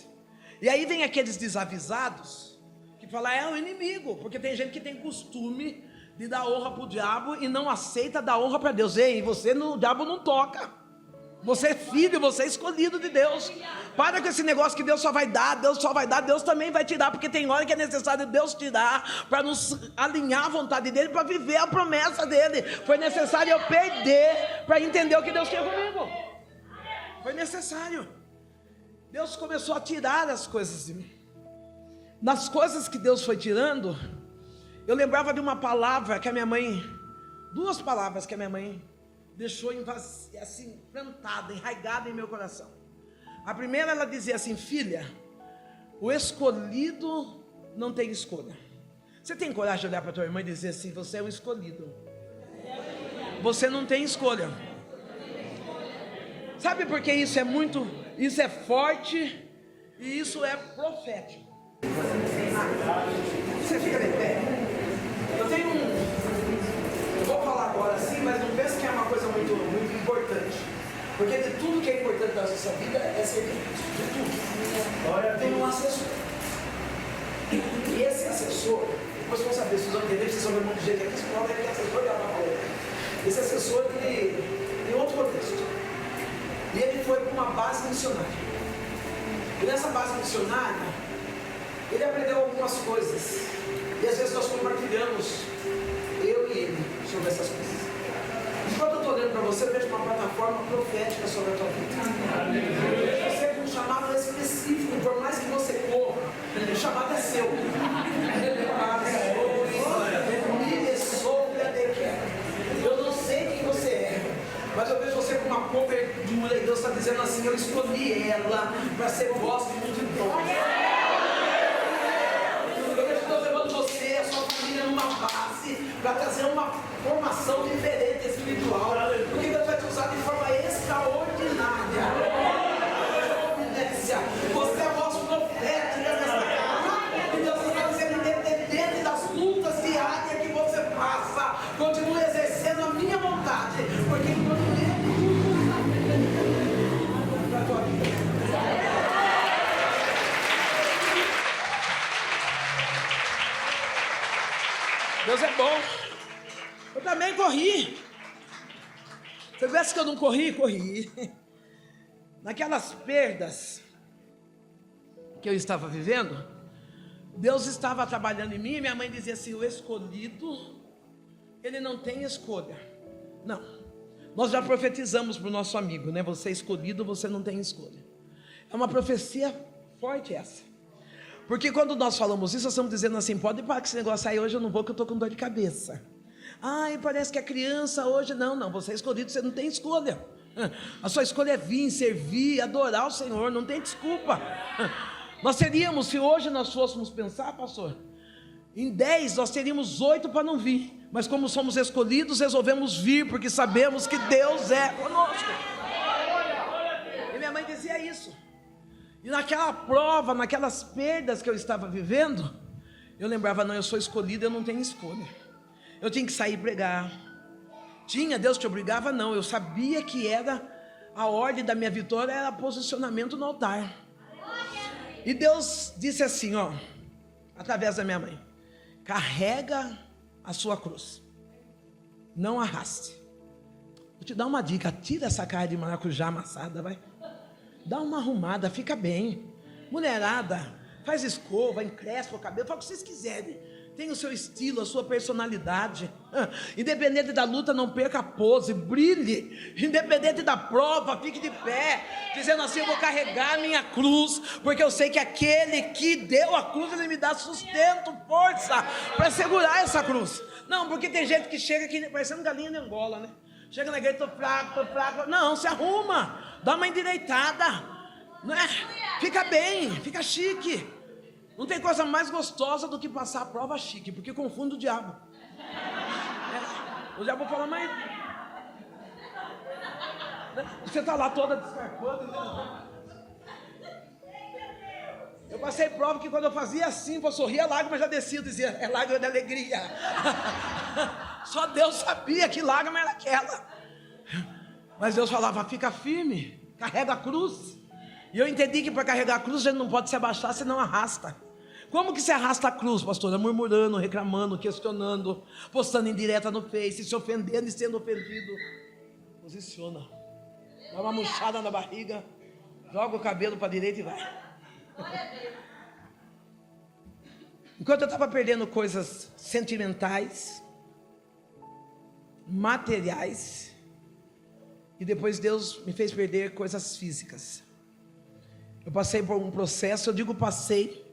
[SPEAKER 1] E aí vem aqueles desavisados, que falam, é o inimigo, porque tem gente que tem costume de dar honra para o diabo e não aceita dar honra para Deus. Ei, o diabo não toca. Você é filho, você é escolhido de Deus. Para com esse negócio que Deus só vai dar, Deus também vai tirar, porque tem hora que é necessário Deus tirar, para nos alinhar à vontade dEle, para viver a promessa dEle. Foi necessário eu perder, para entender o que Deus tinha comigo. Foi necessário. Deus começou a tirar as coisas de mim. Nas coisas que Deus foi tirando, eu lembrava de uma palavra que a minha mãe, duas palavras que a minha mãe deixou assim, plantada, enraigada em meu coração. A primeira, ela dizia assim, filha, o escolhido não tem escolha. Você tem coragem de olhar para a tua irmã e dizer assim, você é um escolhido, você não tem escolha. Sabe por que isso é forte e isso é profético? Você fica de pé. Eu vou falar agora assim, mas não pense que é uma coisa muito importante, porque de tudo que é importante na nossa vida é ser de tudo. Tem um assessor, e esse assessor, depois vão saber, se vocês vão entender, vocês vão ver um monte de gente aqui, se não é que assessor já esse assessor, ele tem outro contexto, e ele foi para uma base missionária, e nessa base missionária ele aprendeu algumas coisas, e às vezes nós compartilhamos, eu e ele, sobre essas coisas. Enquanto eu estou olhando para você, eu vejo uma plataforma profética sobre a tua vida. Você tem um chamado específico, por mais que você corra, o chamado é seu. Eu não sei quem você é, mas eu vejo você com uma cobertura, e Deus está dizendo assim, eu escolhi ela para ser voz de multidão. Para trazer uma formação diferente espiritual, porque Deus vai te usar de forma extraordinária. Você é a voz profética nessa casa, e Deus está dizendo, independente das lutas diárias que você passa, continue exercendo a minha vontade, porque quando eu para a tua vida. Deus é bom. Eu também corri. Você vê que eu não corri. Naquelas perdas que eu estava vivendo, Deus estava trabalhando em mim, e minha mãe dizia assim, o escolhido, ele não tem escolha. Não, nós já profetizamos para o nosso amigo, né? Você é escolhido, você não tem escolha. É uma profecia forte essa. Porque quando nós falamos isso, nós estamos dizendo assim, pode parar que esse negócio aí, hoje eu não vou, que eu estou com dor de cabeça. Ai, parece que a criança hoje, não, você é escolhido, você não tem escolha. A sua escolha é vir, servir, adorar o Senhor, não tem desculpa. Nós teríamos, se hoje nós fôssemos pensar, pastor, em 10 nós teríamos 8 para não vir, mas como somos escolhidos, resolvemos vir, porque sabemos que Deus é conosco. E minha mãe dizia isso. E naquela prova, naquelas perdas que eu estava vivendo, eu lembrava, não, eu sou escolhido, eu não tenho escolha. Eu tinha que sair pregar, Tinha Deus te obrigava? Não, eu sabia que era a ordem da minha vitória, era posicionamento no altar. E Deus disse assim, ó, através da minha mãe: carrega a sua cruz, não arraste. Vou te dar uma dica: tira essa cara de maracujá amassada, vai. Dá uma arrumada, fica bem. Mulherada, faz escova, encrespa o cabelo, faz o que vocês quiserem. Tem o seu estilo, a sua personalidade. Independente da luta, não perca a pose, brilhe. Independente da prova, fique de pé, dizendo assim: eu vou carregar a minha cruz, porque eu sei que aquele que deu a cruz, ele me dá sustento, força para segurar essa cruz. Não, porque tem gente que chega aqui parecendo galinha de Angola, né? Chega na igreja, tô fraco. Não, se arruma, dá uma endireitada, né? Fica bem, fica chique. Não tem coisa mais gostosa do que passar a prova chique, porque confunde o diabo. O diabo fala: mas você está lá toda descarpando, né? Eu passei prova que quando eu fazia assim, para sorrir, a lágrima já descia, eu dizia: é lágrima de alegria. Só Deus sabia que lágrima era aquela. Mas Deus falava: fica firme, carrega a cruz. E eu entendi que para carregar a cruz a gente não pode se abaixar, senão arrasta. Como que se arrasta a cruz, pastora? Murmurando, reclamando, questionando, postando indireta no Face, se ofendendo e sendo ofendido. Posiciona, dá uma murchada na barriga, joga o cabelo para a direita e vai. Enquanto eu estava perdendo coisas sentimentais, materiais, e depois Deus me fez perder coisas físicas. Eu passei por um processo, eu digo passei,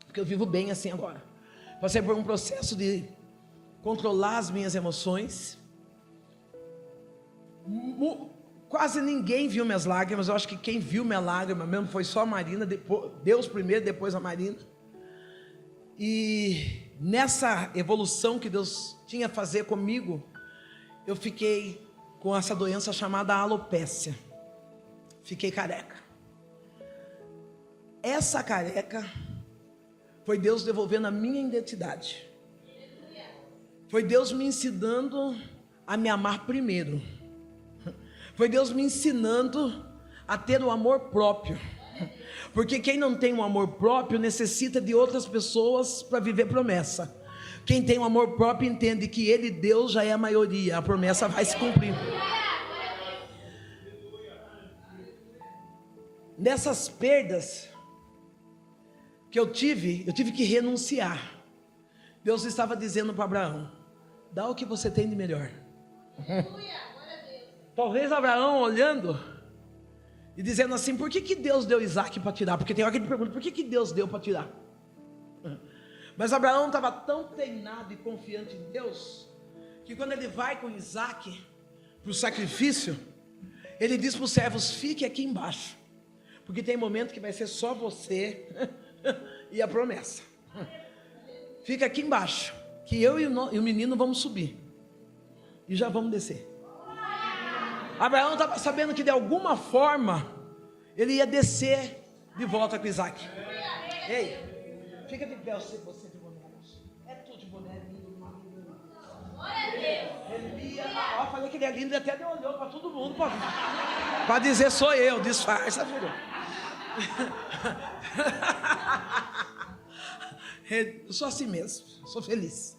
[SPEAKER 1] porque eu vivo bem assim agora. Passei por um processo de controlar as minhas emoções. Quase ninguém viu minhas lágrimas. Eu acho que quem viu minha lágrima mesmo foi só a Marina, depois, Deus primeiro, depois a Marina. E nessa evolução que Deus tinha a fazer comigo, eu fiquei com essa doença chamada alopécia. Fiquei careca. Essa careca foi Deus devolvendo a minha identidade. Foi Deus me ensinando a me amar primeiro. Foi Deus me ensinando a ter o amor próprio. Porque quem não tem um amor próprio necessita de outras pessoas para viver promessa. Quem tem um amor próprio entende que Ele, Deus, já é a maioria. A promessa vai se cumprir. Nessas perdas que eu tive que renunciar. Deus estava dizendo para Abraão: dá o que você tem de melhor. Talvez Abraão olhando e dizendo assim: por que Deus deu Isaac para tirar? Porque tem hora que ele pergunta: por que Deus deu para tirar? Mas Abraão estava tão treinado e confiante em Deus, que quando ele vai com Isaac para o sacrifício, ele diz para os servos: fique aqui embaixo, porque tem momento que vai ser só você e a promessa. Fica aqui embaixo, que eu e o menino vamos subir e já vamos descer. Abraão estava sabendo que de alguma forma ele ia descer de volta com Isaac. Ei, fica de pé, você de boné. É tudo de boné, lindo. Ó, falei que ele é lindo, ele até olhou para todo mundo para dizer: sou eu, disfarça, filho. Eu sou assim mesmo, sou feliz.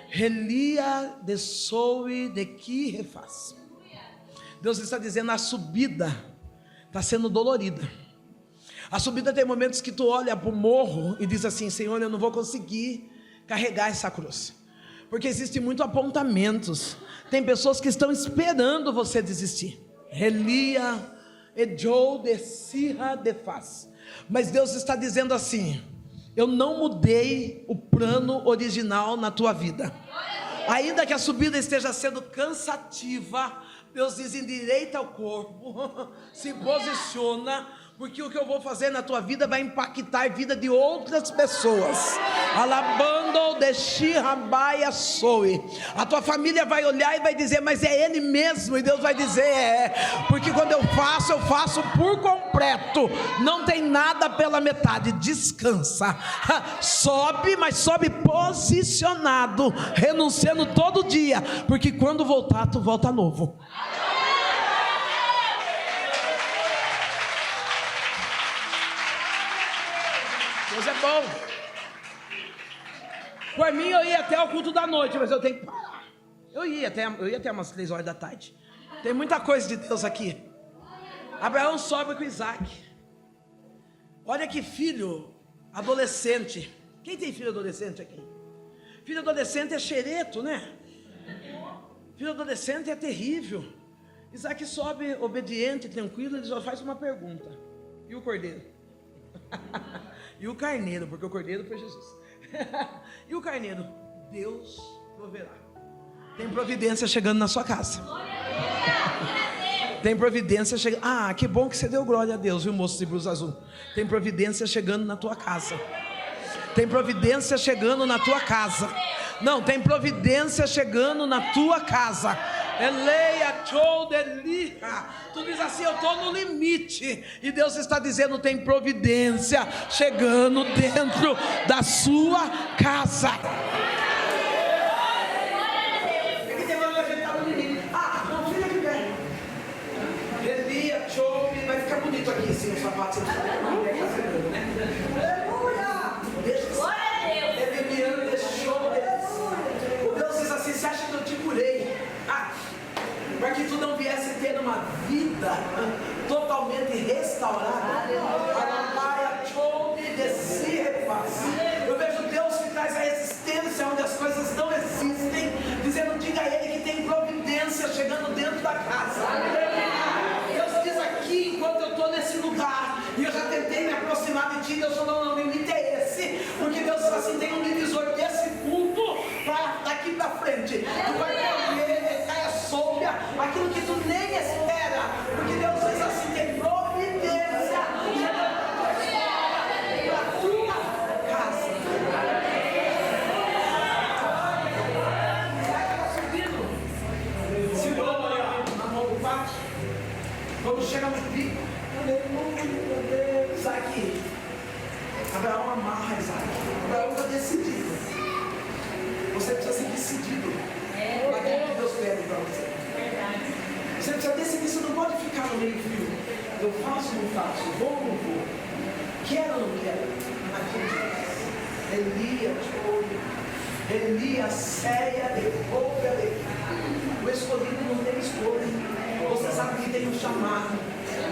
[SPEAKER 1] Relia de soe de que refaz. Deus está dizendo: a subida está sendo dolorida. A subida tem momentos que tu olha para o morro e diz assim: Senhor, eu não vou conseguir carregar essa cruz, porque existem muitos apontamentos. Tem pessoas que estão esperando você desistir. Relia Ejou de Sirra de Faz. Mas Deus está dizendo assim: eu não mudei o plano original na tua vida. Ainda que a subida esteja sendo cansativa, Deus diz: endireita o corpo, se posiciona, porque o que eu vou fazer na tua vida vai impactar a vida de outras pessoas. Alabando de Shirabaia Soe. A tua família vai olhar e vai dizer, mas é ele mesmo. E Deus vai dizer, porque quando eu faço por completo. Não tem nada pela metade. Descansa. Sobe, mas sobe posicionado, renunciando todo dia, porque quando voltar, tu volta novo. Deus é bom. Por mim eu ia até o culto da noite, mas eu tenho que parar. Eu ia até umas 3 horas da tarde. Tem muita coisa de Deus aqui. Abraão sobe com Isaac. Olha que filho adolescente. Quem tem filho adolescente aqui? Filho adolescente é xereto, né? Filho adolescente é terrível. Isaac sobe obediente, tranquilo. Ele só faz uma pergunta: e o cordeiro? E o carneiro, porque o cordeiro foi Jesus. E o carneiro? Deus proverá. Tem providência chegando na sua casa. Tem providência chegando. Ah, que bom que você deu glória a Deus, viu, moço de blusa azul? Tem providência chegando na tua casa. Tem providência chegando na tua casa. Não, tem providência chegando na tua casa. Eleia, show, delica. Tu diz assim, eu estou no limite. E Deus está dizendo, tem providência chegando dentro da sua casa. Ah, não, fica aqui perto. Elia, show, vai ficar bonito aqui assim, o sapato. Você acha que eu te curei para que tu não viesse ter uma vida totalmente restaurada? Eu vejo Deus que traz a existência onde as coisas não existem, dizendo, diga a Ele que tem providência chegando dentro da casa. Deus diz aqui, enquanto eu estou nesse lugar, e eu já tentei me aproximar de ti, Deus falou, não, o limite é esse, porque Deus diz assim, tem um divisor desse culto para daqui para frente. Tu vai colher, caia sobre aquilo que tu nem espera, porque Deus diz assim, tem providência para a tua casa. Subindo, segurando na mão do pátio, quando chega no pico, Isaac, Abraão amarra Isaac. Abraão está decidido. Você precisa ser decidido naquilo que Deus pede para você. Você precisa decidir, você não pode ficar no meio fio. Eu faço ou não faço, vou ou não vou, quero ou não quero. Elias, ceia, devolve. O escolhido não tem escolha. Você sabe que tem um chamado.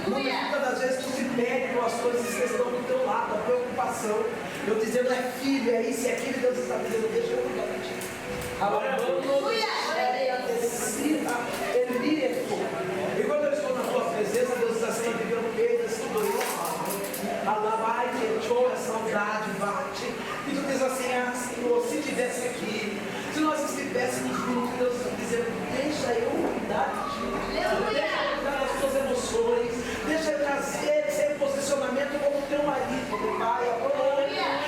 [SPEAKER 1] Muitas das vezes tu se perde com as coisas que estão do teu lado, a preocupação. Eu dizendo, é filho, é isso, é aquilo, Deus está dizendo, deixa eu cuidar de ti. E quando eu estou na tua presença, Deus está sendo que eu peito esse dois. Alabai, que echou a saudade, bate. E tu diz assim, ah, Senhor, se estivesse aqui, se nós estivéssemos juntos, Deus está dizendo, deixa eu cuidar de ti. Deixa eu cuidar das tuas emoções. Deixa eu trazer esse posicionamento como teu marido, meu pai,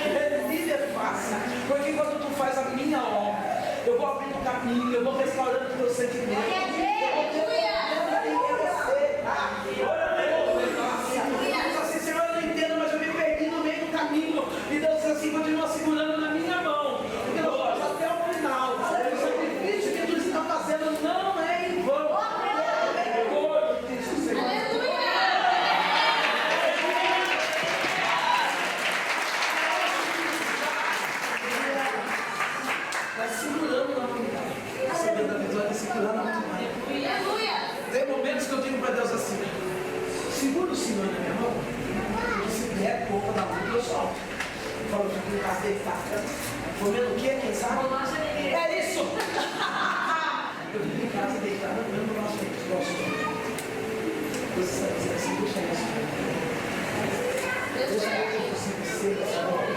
[SPEAKER 1] ele é fácil, porque quando tu faz a minha obra, eu vou abrindo o caminho, eu vou restaurando o teu sentimento, assim, Senhor, eu não entendo, mas eu me perdi no meio do caminho, e Deus diz assim, continua segurando na minha mão, Deus faz até o final, o sacrifício que tu está fazendo não é em vão, tem momentos que eu digo para Deus assim, segura o Senhor na minha mão, e se der pouco da mão eu solto. Eu falo, eu fico em casa deitado, comendo o quê? Quem sabe? É isso! Eu fico em casa deitado, comendo o nosso gosto. Você sabe assim, deixa isso. Deixa eu ser essa hora.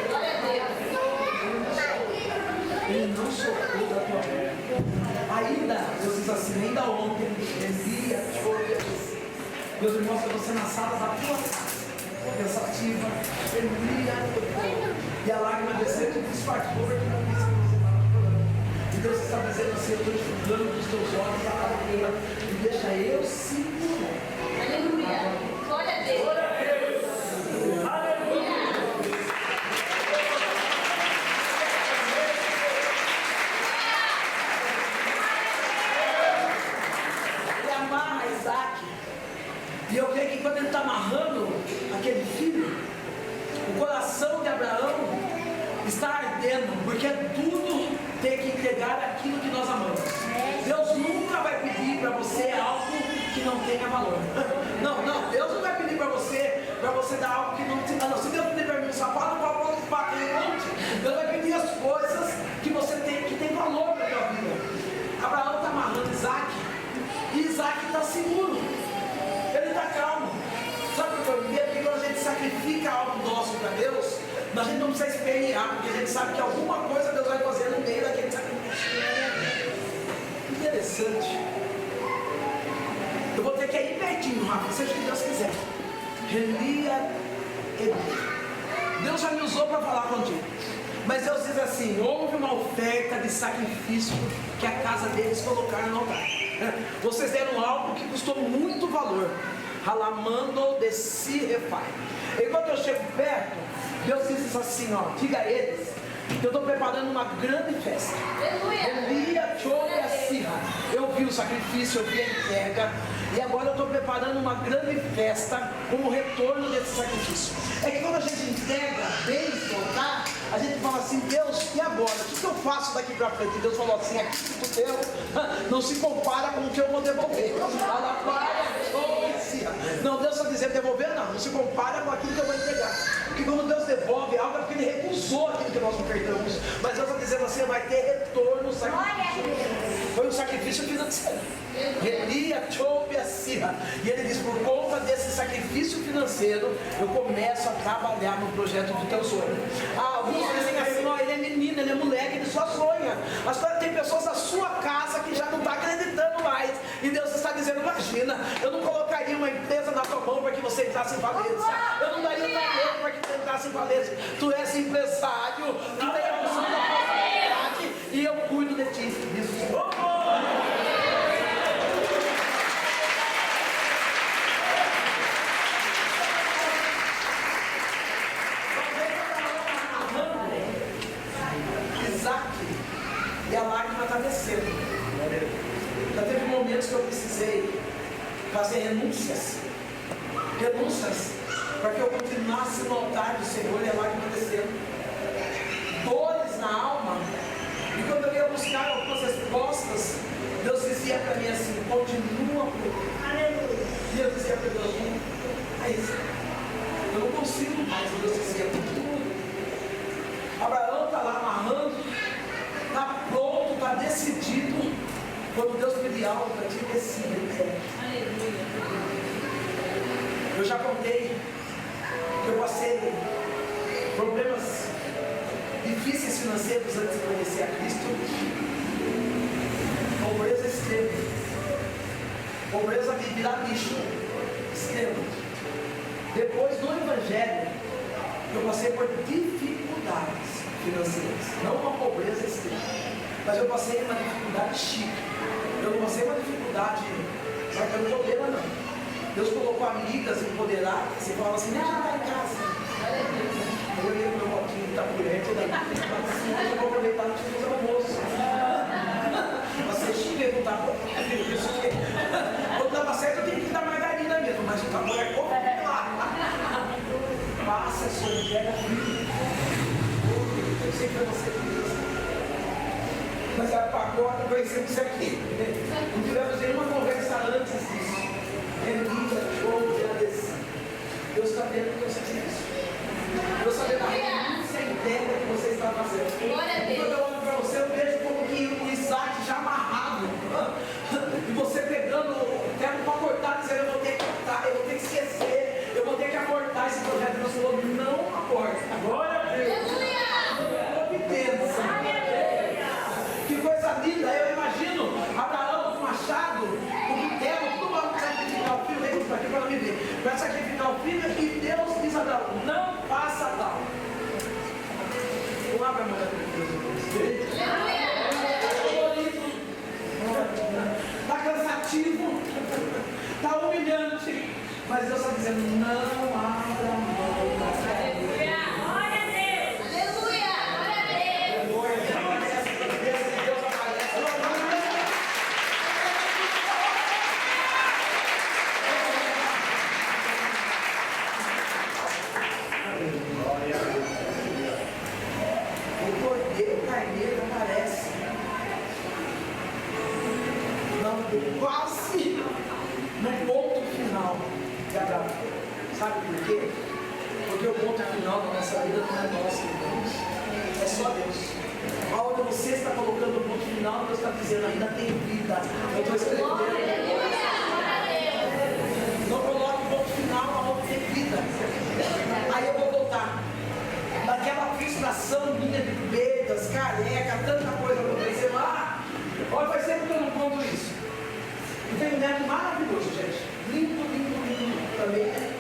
[SPEAKER 1] Ele não socorreu da tua vida. Ainda, Deus diz assim, ainda ontem, Elias, meus irmãos, que você na sala da tua casa, pensativa, e a lágrima desceu e disfarçou porque não quis que você estava chorando. E Deus está dizendo assim: eu estou enxugando dos teus olhos a lágrima e deixa eu segurar.
[SPEAKER 3] Aleluia. Glória a Deus. Glória a Deus. Aleluia.
[SPEAKER 1] Ele amarra Isaac. E eu creio que quando ele está amarrando aquele filho, o coração de Abraão está ardendo, porque tudo tem que entregar aquilo que nós amamos. Deus nunca vai pedir para você algo que não tenha valor. Não, Deus não vai pedir para você dar algo que não tenha valor. Se Deus pedir para mim um sapato, eu vou ocupar aquele monte. Deus vai pedir as coisas que você tem, que tem valor para a tua vida. Abraão está amarrando Isaac, e Isaac está seguro. Ele está calmo. Sabe por que eu entendo? Porque quando a gente sacrifica algo nosso para Deus, a gente não precisa espernear, porque a gente sabe que alguma coisa Deus vai fazer no meio daquele sacrifício. Interessante. Eu vou ter que ir pertinho, Rafa, seja o que Deus quiser. Relia e Deus já me usou para falar contigo. Mas Deus diz assim: houve uma oferta de sacrifício que a casa deles colocaram no altar. Vocês deram algo que custou muito valor. Halamando de si refai. Enquanto eu chego perto, Deus diz assim: ó, diga a eles que eu estou preparando uma grande festa. Elia, Chobe, Assirra. Eu vi o sacrifício, eu vi a entrega, e agora eu estou preparando uma grande festa como retorno desse sacrifício. É que quando a gente entrega bens no altar, a gente fala assim: Deus, e agora? O que eu faço daqui para frente? E Deus falou assim: aqui que tu deu não se compara com o que eu vou devolver. Não, Deus está dizendo devolver, não se compara com aquilo que eu vou entregar. Porque quando Deus devolve algo é porque Ele recusou aquilo que nós ofertamos. Mas Deus está dizendo assim: vai ter retorno, sacrifício. Foi um sacrifício financeiro. Elia, Chobe, Assirra. E ele diz: por conta desse sacrifício financeiro, eu começo a trabalhar no projeto do teu sonho. Alguns dizem assim: ó, ele é menino, ele é moleque, ele só sonha. Mas tem pessoas na sua casa que já não estão acreditando mais. E Deus está dizendo: imagina, eu não colocaria uma empresa na tua mão para que você entrasse em falência. Eu não daria dinheiro para que você entrasse em falência. Tu és empresário, tu tem a função da prosperidade, e eu cuido de ti. Diz o Senhor. E a lágrima está descendo. Já teve momentos que eu precisei fazer renúncias para que eu continuasse no altar do Senhor, e a lágrima descendo. Dores na alma. E quando eu ia buscar algumas respostas, Deus dizia para mim assim: continua por aleluia. E eu dizia para Deus: mas eu não consigo mais. E Deus dizia: continua. Abraão está lá amarrando, está pronto, está decidido. Quando Deus pedir algo para ti, decide. Eu já contei que eu passei problemas difíceis financeiros antes de conhecer a Cristo. Pobreza extrema. Pobreza de virar bicho. Extrema. Depois do Evangelho, eu passei por dificuldades financeiras. Não uma pobreza extrema, mas eu passei uma dificuldade chique. Eu não passei uma dificuldade, só que eu não problema não. Deus colocou amigas empoderadas e falava assim: deixa eu estar em casa. Eu ia com meu motinho de Itapurete, eu vou aproveitar e te fazer almoço. Você xinga e perguntar: quando dava certo eu tenho que dar margarina mesmo, mas o tamanho é como lá. Passa, sonhega, eu sei que você diz. Mas a pacote conhecemos isso aqui. Não tivemos nenhuma conversa antes disso. Relia, show, agradecer. Deus está vendo o que você diz. Deus está vendo a renúncia interna que você está fazendo. Quando eu olho para você, eu vejo como que o Isaac já amarrado. E você pegando o terno para cortar, dizendo: eu vou ter que cortar, eu vou ter que esquecer, eu vou ter que abortar esse projeto. Deus falou: não aborta. Glória a Deus. Que coisa linda. Eu imagino Abraão com o machado, com o vitelo, tudo para sacrificar o filho. Vem para aqui para me ver. Para sacrificar o filho, e Deus diz a Abre a mão da Deus. Está cansativo, está humilhante, mas Deus está dizendo: não abra a mão da Deus.
[SPEAKER 3] Glória a Deus. Aleluia. Glória a Deus.
[SPEAKER 1] O cordeiro, o carneiro aparece. Não, quase no ponto final de Abraão. Sabe por quê? Porque o ponto final da nossa vida não é nosso, irmãos. É só Deus. Aonde você está colocando o ponto final, Deus está dizendo: ainda tem vida. Eu estou escrevendo. Não coloque o ponto final aonde tem vida. Aí eu vou voltar. Daquela frustração minha de perdas, careca, tanta coisa acontecendo lá. Olha, faz tempo que eu não conto isso. E tem um neto maravilhoso, gente. Lindo, lindo, lindo. Também, né?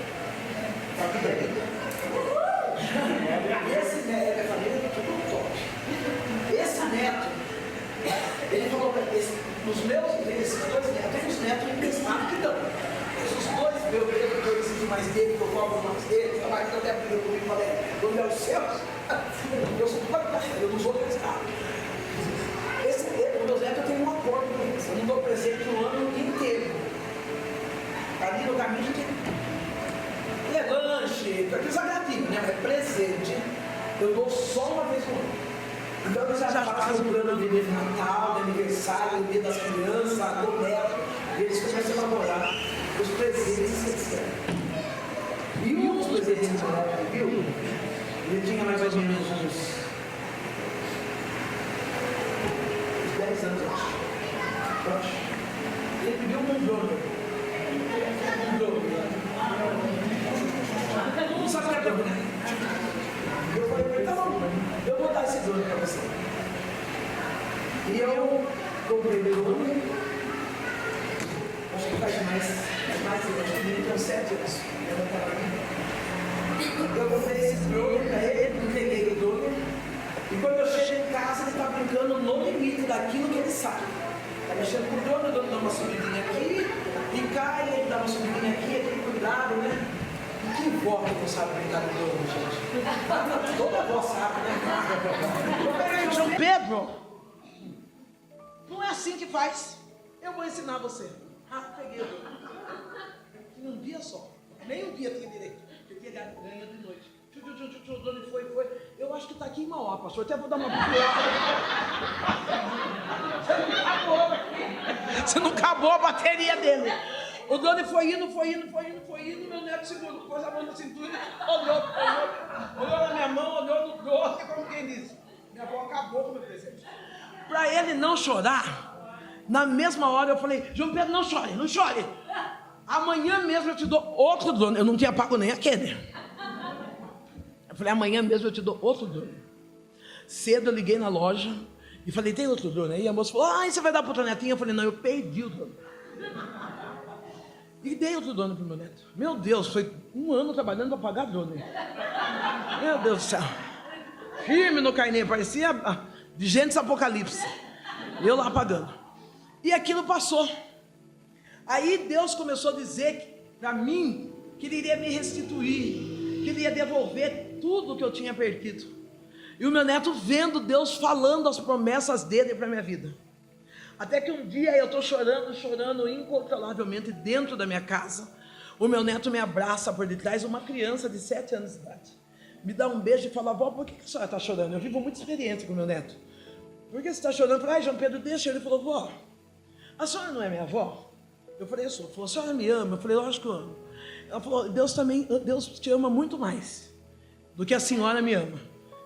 [SPEAKER 1] Esse neto, a família é tudo top. Esse neto, ele falou para os meus, esses dois netos, tem uns netos emprestados que dão. Esses dois, meu Deus, eu preciso mais dele, eu cobro mais dele, eu marco até porque eu comigo e falei: eu não é o céu, eu sou tudo, eu não sou emprestado. O meu neto, eu tenho um acordo com eles, eu não dou presente o ano inteiro. Ali no caminho a gente é lanche, aqueles agradativos, né? Mas presente eu dou só uma vez no ano. Então eu já faço o plano de Natal, de aniversário, dia das crianças, do neto, e eles começam a elaborar os presentes que eles querem. E um dos presentes que ele viu, ele tinha mais ou menos uns 10 anos, eu acho. Ele pediu um drone. Todo mundo sabe o que é drone, né? Eu falei para ele: tá bom, eu vou dar esse drone para você. E eu comprei o drone. Acho que faz mais acho que ele tem uns 7 anos. Eu comprei esse drone para ele, entreguei o drone. E quando eu chego em casa, ele está brincando no limite daquilo que ele sabe. Está mexendo com o drone, dá uma subidinha aqui, e cai, ele dá uma subidinha aqui, aquele cuidado, né? E que vó que não sabe brincar com o drone, gente? Toda vó sabe, né? João Pedro, não é assim que faz. Eu vou ensinar você. Peguei o drone. Um dia só, nem um dia tinha direito, porque ganha de noite. O drone foi. Eu acho que está aqui em Mauá, pastor. Até vou dar uma procurada. Você não acabou a bateria dele. O drone foi indo. Meu neto segurou, pôs a mão na cintura, olhou na minha mão, olhou no drone, como quem diz: minha avó acabou com o meu presente. Para ele não chorar, na mesma hora eu falei: João Pedro, não chore. Amanhã mesmo eu te dou outro drone. Eu não tinha pago nem aquele. Eu falei: amanhã mesmo eu te dou outro drone. Cedo eu liguei na loja e falei: tem outro drone aí? A moça falou: você vai dar para o netinho? Eu falei: não, eu perdi o drone. E dei outro drone para o meu neto. Meu Deus, foi um ano trabalhando para pagar drone. Meu Deus do céu. Firme no carneiro, parecia de Gênesis Apocalipse. Eu lá pagando. E aquilo passou. Aí Deus começou a dizer para mim que Ele iria me restituir, que Ele ia devolver tudo que eu tinha perdido. E o meu neto vendo Deus falando as promessas dele para a minha vida. Até que um dia eu estou chorando incontrolavelmente dentro da minha casa. O meu neto me abraça por detrás, uma criança de 7 anos de idade. Me dá um beijo e fala: vó, por que a senhora está chorando? Eu vivo muita experiência com o meu neto. Por que você está chorando? Eu falei: João Pedro, deixa. Ele falou: vó, a senhora não é minha avó? Eu falei: eu sou. Ele falou: a senhora me ama? Eu falei: lógico que eu amo. Ela falou: Deus te ama muito mais do que a senhora me ama.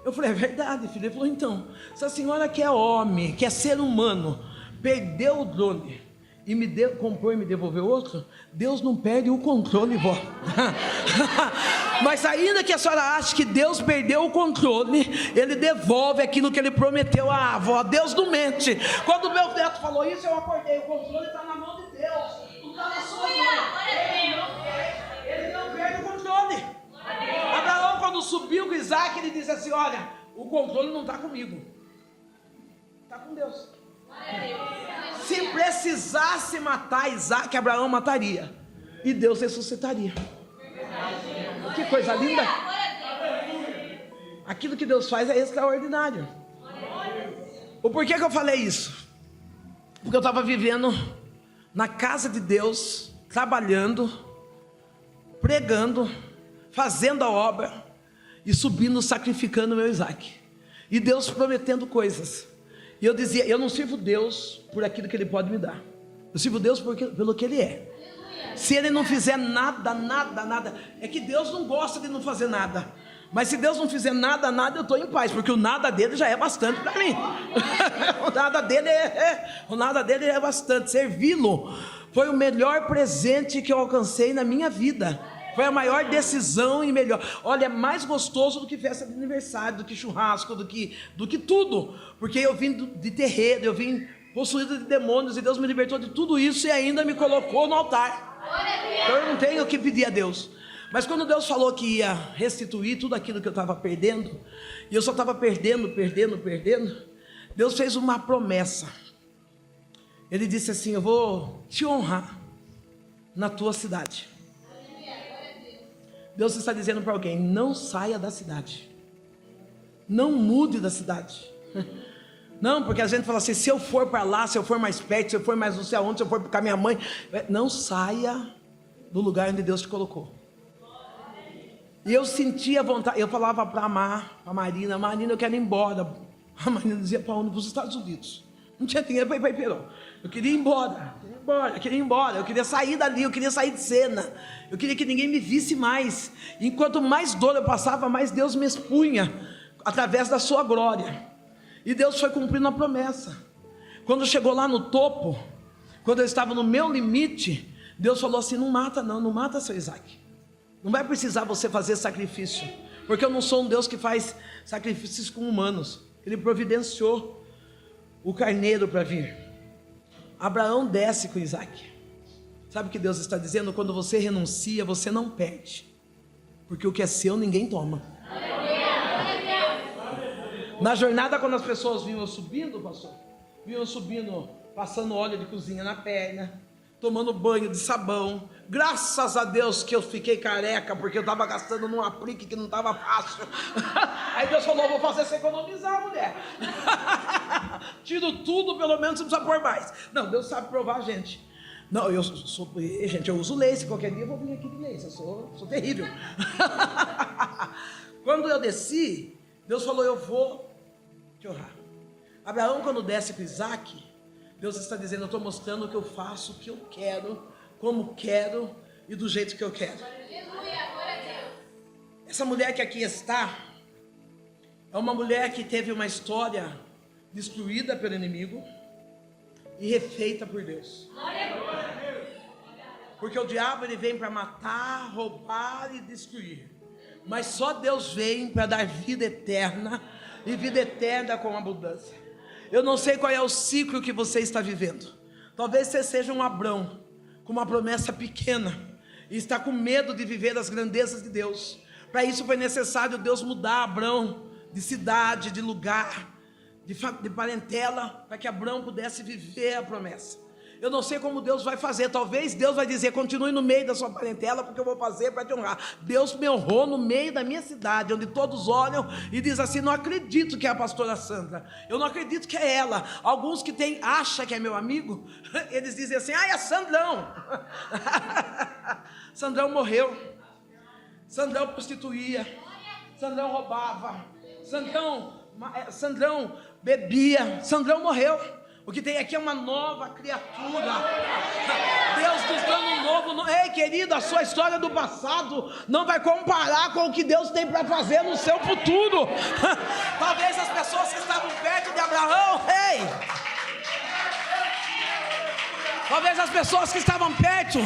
[SPEAKER 1] Eu falei: é verdade, filho. Ele falou: então, se a senhora que é homem, que é ser humano, perdeu o drone e comprou e me devolveu outro, Deus não perde o controle, vó. Mas ainda que a senhora ache que Deus perdeu o controle, Ele devolve aquilo que Ele prometeu à avó. Deus não mente. Quando o meu neto falou isso, eu acordei. O controle está na mão de Deus, não está na sua mão. Ele não perde o controle. Abraão, quando subiu com Isaac, ele disse assim: olha, o controle não está comigo, está com Deus. Se precisasse matar Isaac, Abraão mataria, e Deus ressuscitaria. Que coisa linda! Aquilo que Deus faz é extraordinário. O porquê que eu falei isso? Porque eu estava vivendo na casa de Deus, trabalhando, pregando, fazendo a obra e subindo, sacrificando meu Isaac, e Deus prometendo coisas. E eu dizia, eu não sirvo Deus por aquilo que Ele pode me dar, eu sirvo Deus pelo que Ele é. Se Ele não fizer nada, é que Deus não gosta de não fazer nada, mas se Deus não fizer nada, eu estou em paz, porque o nada dele já é bastante para mim. o nada dele é bastante. Servi-lo foi o melhor presente que eu alcancei na minha vida. Foi a maior decisão e melhor. Olha, é mais gostoso do que festa de aniversário, do que churrasco, do que tudo. Porque eu vim de terreiro, eu vim possuído de demônios, e Deus me libertou de tudo isso e ainda me colocou no altar. Então eu não tenho o que pedir a Deus. Mas quando Deus falou que ia restituir tudo aquilo que eu estava perdendo, e eu só estava perdendo, Deus fez uma promessa. Ele disse assim: eu vou te honrar na tua cidade. Deus está dizendo para alguém: não saia da cidade, não mude da cidade. Não, porque a gente fala assim: se eu for para lá, se eu for mais perto, se eu for mais não sei aonde, se eu for buscar minha mãe, não saia do lugar onde Deus te colocou. E eu sentia vontade, eu falava para a Marina, eu quero ir embora. A Marina dizia: para onde? Para os Estados Unidos. Não tinha dinheiro para ir para Iperó. Eu queria ir embora, eu queria sair dali, eu queria sair de cena, eu queria que ninguém me visse mais. E enquanto mais dor eu passava, mais Deus me expunha através da sua glória. E Deus foi cumprindo a promessa. Quando chegou lá no topo, quando eu estava no meu limite, Deus falou assim: não mata seu Isaac. Não vai precisar você fazer sacrifício, porque eu não sou um Deus que faz sacrifícios com humanos. Ele providenciou o carneiro para vir. Abraão desce com Isaac. Sabe o que Deus está dizendo? Quando você renuncia, você não perde, porque o que é seu ninguém toma. Na jornada, quando as pessoas vinham subindo, pastor, passando óleo de cozinha na perna, tomando banho de sabão. Graças a Deus que eu fiquei careca, porque eu estava gastando num aplique que não estava fácil. Aí Deus falou: vou fazer você economizar, mulher. Tiro tudo, pelo menos você precisa pôr mais. Não, Deus sabe provar a gente. Não, eu uso lace, qualquer dia eu vou vir aqui de lace, eu sou terrível. Quando eu desci, Deus falou: eu vou te honrar. Abraão, quando desce com Isaac, Deus está dizendo: eu estou mostrando que eu faço o que eu quero, como quero e do jeito que eu quero. Essa mulher que aqui está é uma mulher que teve uma história destruída pelo inimigo e refeita por Deus. Porque o diabo ele vem para matar, roubar e destruir, mas só Deus vem para dar vida eterna, e vida eterna com abundância. Eu não sei qual é o ciclo que você está vivendo. Talvez você seja um Abrão com uma promessa pequena e está com medo de viver as grandezas de Deus. Para isso foi necessário Deus mudar Abrão de cidade, de lugar, de parentela, para que Abrão pudesse viver a promessa. Eu não sei como Deus vai fazer. Talvez Deus vai dizer: continue no meio da sua parentela, porque eu vou fazer para te honrar. Deus me honrou no meio da minha cidade, onde todos olham e dizem assim: não acredito que é a pastora Sandra, eu não acredito que é ela. Alguns que acham que é meu amigo, eles dizem assim: é Sandrão. Sandrão morreu, Sandrão prostituía, Sandrão roubava, Sandrão bebia, Sandrão morreu. O que tem aqui é uma nova criatura. Deus nos dando um novo. Ei, querido, a sua história do passado não vai comparar com o que Deus tem para fazer no seu futuro. Talvez as pessoas que estavam perto de Abraão, talvez as pessoas que estavam perto,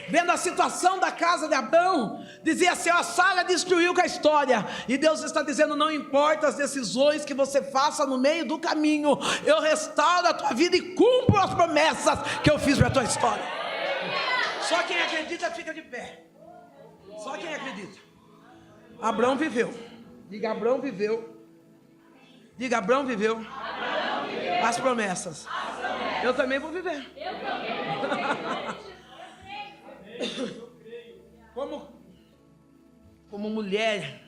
[SPEAKER 1] vendo a situação da casa de Abrão, dizia assim: a Sara destruiu com a história. E Deus está dizendo: não importa as decisões que você faça no meio do caminho, eu restauro a tua vida e cumpro as promessas que eu fiz para a tua história. Só quem acredita fica de pé. Só quem acredita. Abrão viveu. Diga: Abrão viveu Diga, Abraão viveu as promessas. Eu também vou viver. Como mulher,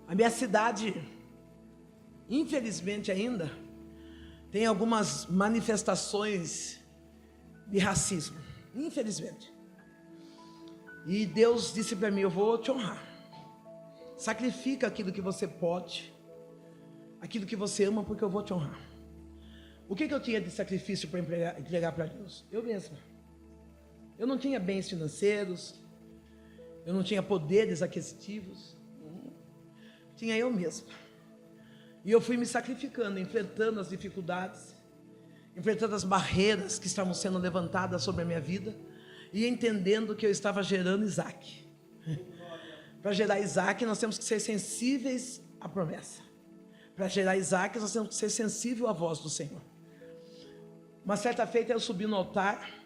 [SPEAKER 1] a minha cidade, infelizmente ainda, tem algumas manifestações de racismo, infelizmente. E Deus disse para mim, eu vou te honrar. Sacrifica aquilo que você pode, aquilo que você ama, porque eu vou te honrar. O que eu tinha de sacrifício para entregar para Deus? Eu mesma. Eu não tinha bens financeiros, eu não tinha poderes aquisitivos, tinha eu mesma. E eu fui me sacrificando, enfrentando as dificuldades, enfrentando as barreiras que estavam sendo levantadas sobre a minha vida, e entendendo que eu estava gerando Isaac. Para gerar Isaac, nós temos que ser sensíveis à promessa. Para gerar Isaac, nós temos que ser sensíveis à voz do Senhor. Uma certa feita eu subi no altar,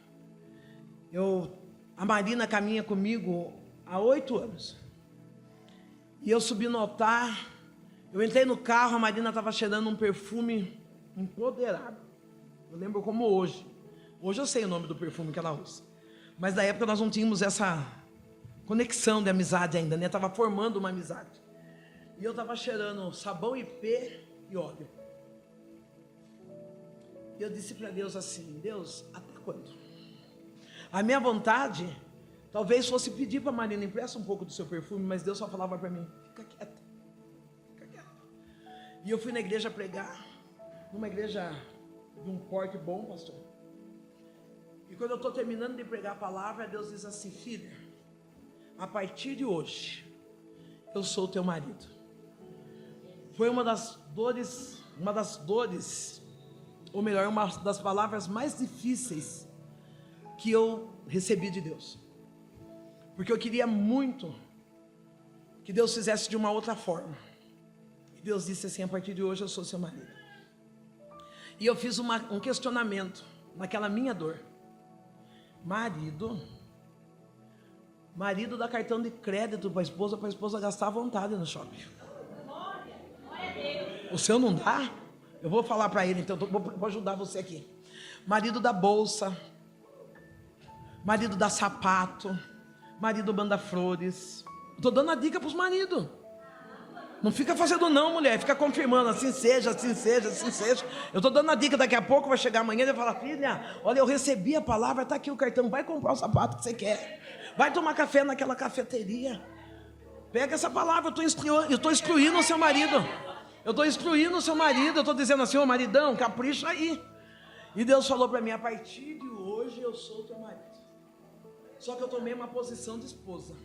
[SPEAKER 1] a Marina caminha comigo há 8 anos, e eu subi no altar, eu entrei no carro, a Marina estava cheirando um perfume empoderado, eu lembro como hoje eu sei o nome do perfume que ela usa, mas na época nós não tínhamos essa conexão de amizade ainda, né? Estava formando uma amizade, e eu estava cheirando sabão IP e óleo, e eu disse para Deus assim, Deus, até quando? A minha vontade, talvez fosse pedir para a Marina, empresta um pouco do seu perfume, mas Deus só falava para mim, fica quieta, fica quieta. E eu fui na igreja pregar, numa igreja de um porte bom, pastor. E quando eu estou terminando de pregar a palavra, Deus diz assim, filha, a partir de hoje, eu sou o teu marido. Foi uma das dores, ou melhor, uma das palavras mais difíceis que eu recebi de Deus, porque eu queria muito que Deus fizesse de uma outra forma, e Deus disse assim, a partir de hoje eu sou seu marido. E eu fiz um questionamento, naquela minha dor, marido dá cartão de crédito para a esposa gastar à vontade no shopping, o seu não dá? Eu vou falar para ele, então vou ajudar você aqui. Marido dá bolsa, marido dá sapato, marido manda flores. Estou dando a dica para os maridos. Não fica fazendo não, mulher, fica confirmando, assim seja, assim seja, assim seja. Eu estou dando a dica, daqui a pouco vai chegar amanhã e vai falar, filha, olha, eu recebi a palavra, está aqui o cartão, vai comprar o sapato que você quer, vai tomar café naquela cafeteria, pega essa palavra, eu estou instruindo o seu marido, eu estou dizendo assim, ô maridão, capricha aí. E Deus falou para mim, a partir de hoje eu sou o teu marido. Só que eu tomei uma posição de esposa.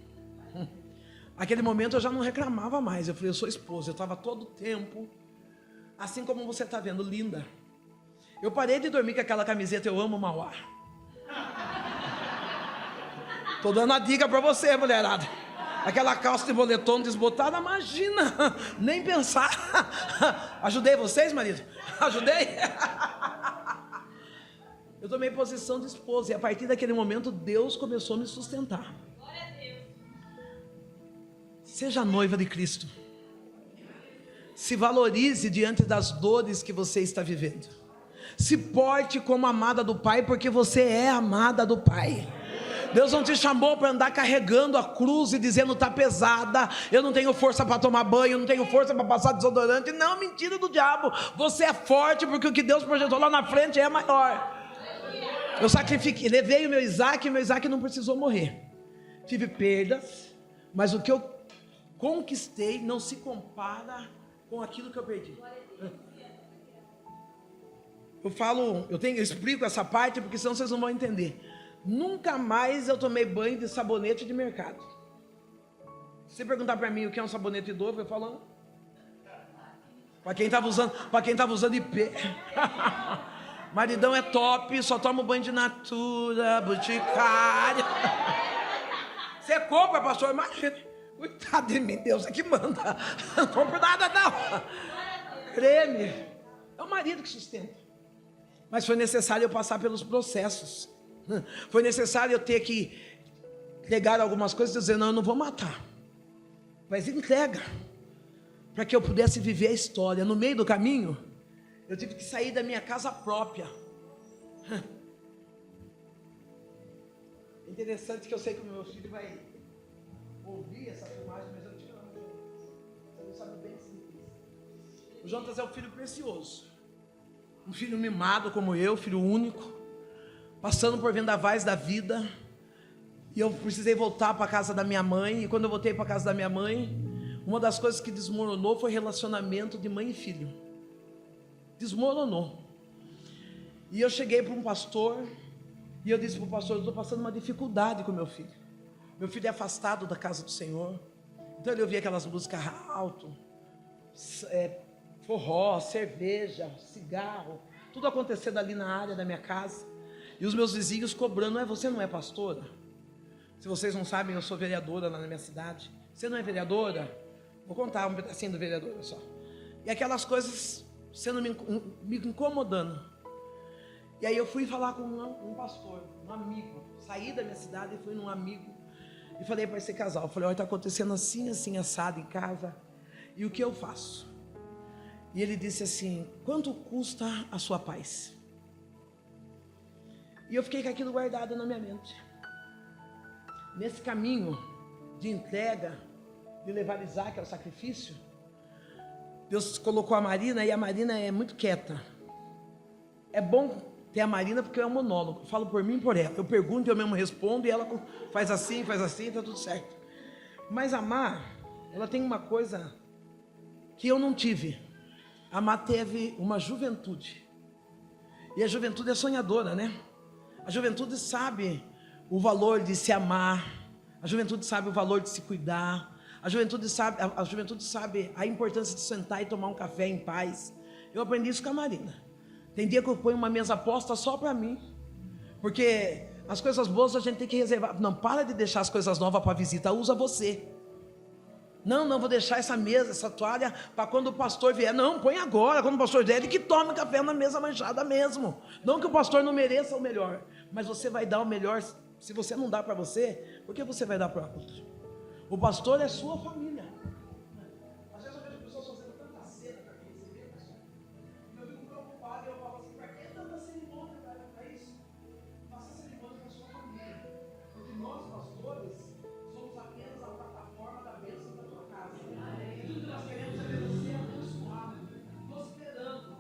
[SPEAKER 1] Aquele momento eu já não reclamava mais. Eu falei, eu sou esposa. Eu estava todo o tempo, assim como você está vendo, linda. Eu parei de dormir com aquela camiseta, eu amo Mauá. Estou dando a dica para você, mulherada. Aquela calça de boletom desbotada, imagina, nem pensar. Ajudei vocês, marido? Ajudei? Eu tomei posição de esposa, e a partir daquele momento Deus começou a me sustentar. Seja noiva de Cristo. Se valorize diante das dores que você está vivendo. Se porte como amada do Pai, porque você é amada do Pai. Deus não te chamou para andar carregando a cruz e dizendo está pesada, eu não tenho força para tomar banho, eu não tenho força para passar desodorante. Não, mentira do diabo. Você é forte porque o que Deus projetou lá na frente é maior. Eu sacrifiquei, levei o meu Isaac não precisou morrer. Tive perdas, mas o que eu conquistei não se compara com aquilo que eu perdi. Eu explico essa parte porque senão vocês não vão entender. Nunca mais eu tomei banho de sabonete de mercado. Se você perguntar para mim o que é um sabonete novo, eu falo para quem estava usando IP. Maridão é top, só toma banho de Natura, Boticário. Você compra, pastor, imagina. Coitado de mim, Deus é que manda. Não compro nada não. Creme. É o marido que sustenta. Mas foi necessário eu passar pelos processos. Foi necessário eu ter que entregar algumas coisas e dizer, não, eu não vou matar. Mas entrega. para que eu pudesse viver a história. No meio do caminho, eu tive que sair da minha casa própria. É interessante que eu sei que o meu filho vai ouvir essa filmagem, mas eu te amo. Você não sabe bem isso. O Jonas é um filho precioso, um filho mimado como eu, filho único, passando por vendavais da vida. E eu precisei voltar para a casa da minha mãe. E quando eu voltei para a casa da minha mãe, uma das coisas que desmoronou foi o relacionamento de mãe e filho. Desmoronou. E eu cheguei para um pastor e eu disse para o pastor: eu estou passando uma dificuldade com meu filho. Meu filho é afastado da casa do Senhor. Então ele ouvia aquelas músicas alto, forró, cerveja, cigarro, tudo acontecendo ali na área da minha casa. E os meus vizinhos cobrando: você não é pastora? Se vocês não sabem, eu sou vereadora lá na minha cidade. Você não é vereadora? Vou contar um pedacinho do vereadora só. E aquelas coisas sendo me incomodando. E aí eu fui falar com um pastor, um amigo. Saí da minha cidade e fui num amigo e falei para esse casal. Eu falei: olha, está acontecendo assim, assim, assado em casa. E o que eu faço? E ele disse assim: quanto custa a sua paz? E eu fiquei com aquilo guardado na minha mente. Nesse caminho de entrega, de levar Isaac ao sacrifício, Deus colocou a Marina, e a Marina é muito quieta. É bom ter a Marina porque é um monólogo. Eu falo por mim e por ela. Eu pergunto e eu mesmo respondo, e ela faz assim, está tudo certo. Mas a Mar, ela tem uma coisa que eu não tive. A Mar teve uma juventude. E a juventude é sonhadora, né? A juventude sabe o valor de se amar. A juventude sabe o valor de se cuidar. A juventude sabe a importância de sentar e tomar um café em paz. Eu aprendi isso com a Marina. Tem dia que eu ponho uma mesa posta só para mim, porque as coisas boas a gente tem que reservar. Não, para de deixar as coisas novas para visita, usa você. Não vou deixar essa mesa, essa toalha para quando o pastor vier. Não, põe agora, quando o pastor vier, ele que tome café na mesa manchada mesmo. Não que o pastor não mereça o melhor, mas você vai dar o melhor. Se você não dá para você, por que você vai dar para outro? O pastor é sua família. Às vezes eu vejo pessoas fazendo tanta cena para receber, pastor, e eu fico preocupado e eu falo assim: para que tanta cerimônia para isso? Faça cerimônia com a sua família, porque nós, pastores, somos apenas a plataforma da bênção da tua casa. E tudo que nós queremos é ver você abençoado, prosperando,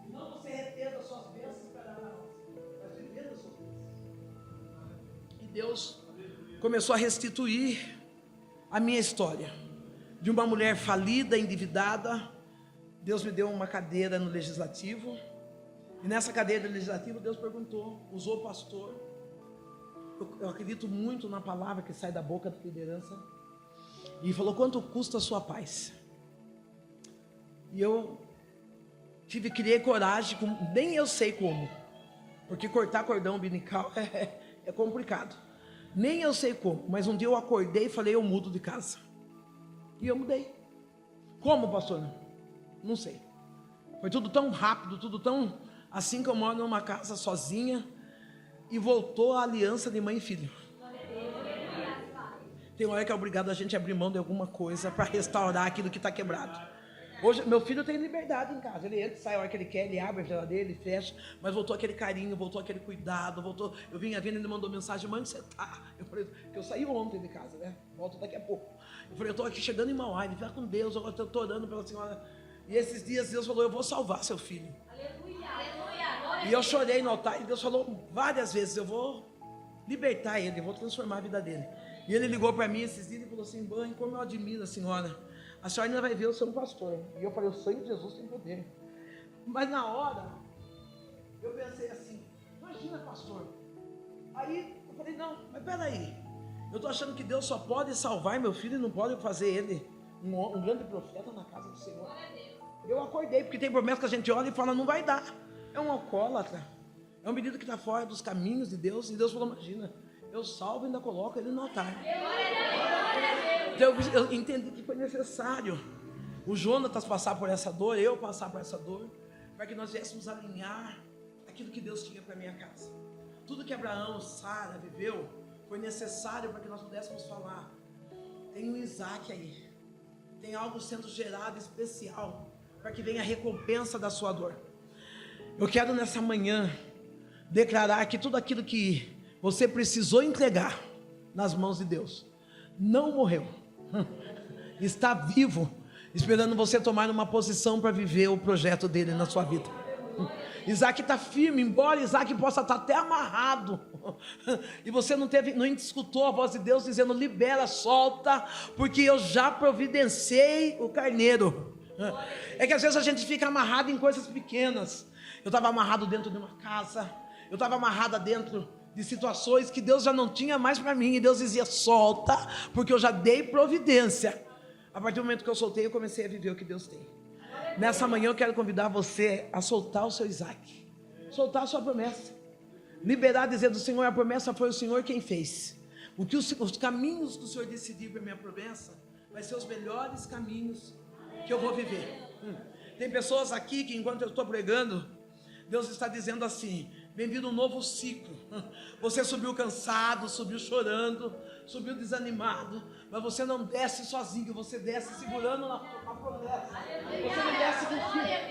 [SPEAKER 1] e não você retendo as suas bênçãos para dar a nós, mas vivendo as suas bênçãos. E Deus começou a restituir a minha história. De uma mulher falida, endividada, Deus me deu uma cadeira no legislativo. E nessa cadeira legislativa Deus perguntou, usou o pastor. Eu acredito muito na palavra que sai da boca da liderança. E falou: quanto custa a sua paz? E eu tive que criar coragem, nem eu sei como, porque cortar cordão umbilical é complicado. Nem eu sei como, mas um dia eu acordei e falei: eu mudo de casa. E eu mudei. Como, pastor? Não sei. Foi tudo tão rápido, tudo tão assim, que eu moro numa casa sozinha. E voltou a aliança de mãe e filho. Tem hora que é obrigado a gente abrir mão de alguma coisa para restaurar aquilo que está quebrado. Hoje, meu filho tem liberdade em casa. Ele entra, sai a hora que ele quer, ele abre a geladeira, ele fecha. Mas voltou aquele carinho, voltou aquele cuidado, voltou. Eu vinha vindo, ele mandou mensagem: mãe, onde você está? Eu falei, que eu saí ontem de casa, né? Volto daqui a pouco. Eu falei: eu estou aqui chegando em Mauá. Ele: vai com Deus, eu estou orando pela senhora. E esses dias Deus falou: eu vou salvar seu filho. Aleluia, aleluia. E eu chorei no altar, e Deus falou várias vezes: eu vou libertar ele, eu vou transformar a vida dele. E ele ligou para mim esses dias e falou assim: mãe, como eu admiro a senhora. A senhora ainda vai ver, eu sou um pastor. E eu falei: o sangue de Jesus tem poder. Mas na hora, eu pensei assim: imagina, pastor. Aí eu falei: não, mas peraí. Eu estou achando que Deus só pode salvar meu filho e não pode fazer ele um grande profeta na casa do Senhor. Eu acordei, porque tem promessa que a gente olha e fala: não vai dar. É um alcoólatra. É um menino que está fora dos caminhos de Deus. E Deus falou: imagina, eu salvo e ainda coloco ele no altar. Então eu entendi que foi necessário o Jonatas passar por essa dor, eu passar por essa dor, para que nós viéssemos alinhar aquilo que Deus tinha para a minha casa. Tudo que Abraão, Sara viveu foi necessário para que nós pudéssemos falar: tem um Isaac aí, tem algo sendo gerado especial para que venha a recompensa da sua dor. Eu quero nessa manhã declarar que tudo aquilo que você precisou entregar nas mãos de Deus não morreu, está vivo, esperando você tomar uma posição para viver o projeto dele na sua vida. Isaac está firme, embora Isaac possa estar até amarrado, e você não escutou a voz de Deus dizendo: libera, solta, porque eu já providenciei o carneiro. É que às vezes a gente fica amarrado em coisas pequenas. Eu estava amarrado dentro de uma casa, eu estava amarrada dentro de situações que Deus já não tinha mais para mim, e Deus dizia: solta, porque eu já dei providência. A partir do momento que eu soltei, eu comecei a viver o que Deus tem. Nessa manhã eu quero convidar você a soltar o seu Isaac, soltar a sua promessa, liberar, dizendo: Senhor, a promessa foi o Senhor quem fez. Os caminhos que o Senhor decidir para a minha promessa vai ser os melhores caminhos que eu vou viver. Tem pessoas aqui que, enquanto eu estou pregando, Deus está dizendo assim: bem-vindo a um novo ciclo. Você subiu cansado, subiu chorando, subiu desanimado, mas você não desce sozinho, você desce segurando na promessa.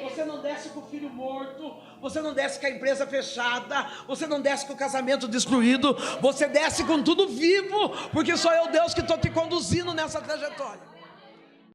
[SPEAKER 1] Você não desce com o filho morto, você não desce com a empresa fechada, você não desce com o casamento destruído, você desce com tudo vivo, porque sou eu, Deus, que estou te conduzindo nessa trajetória.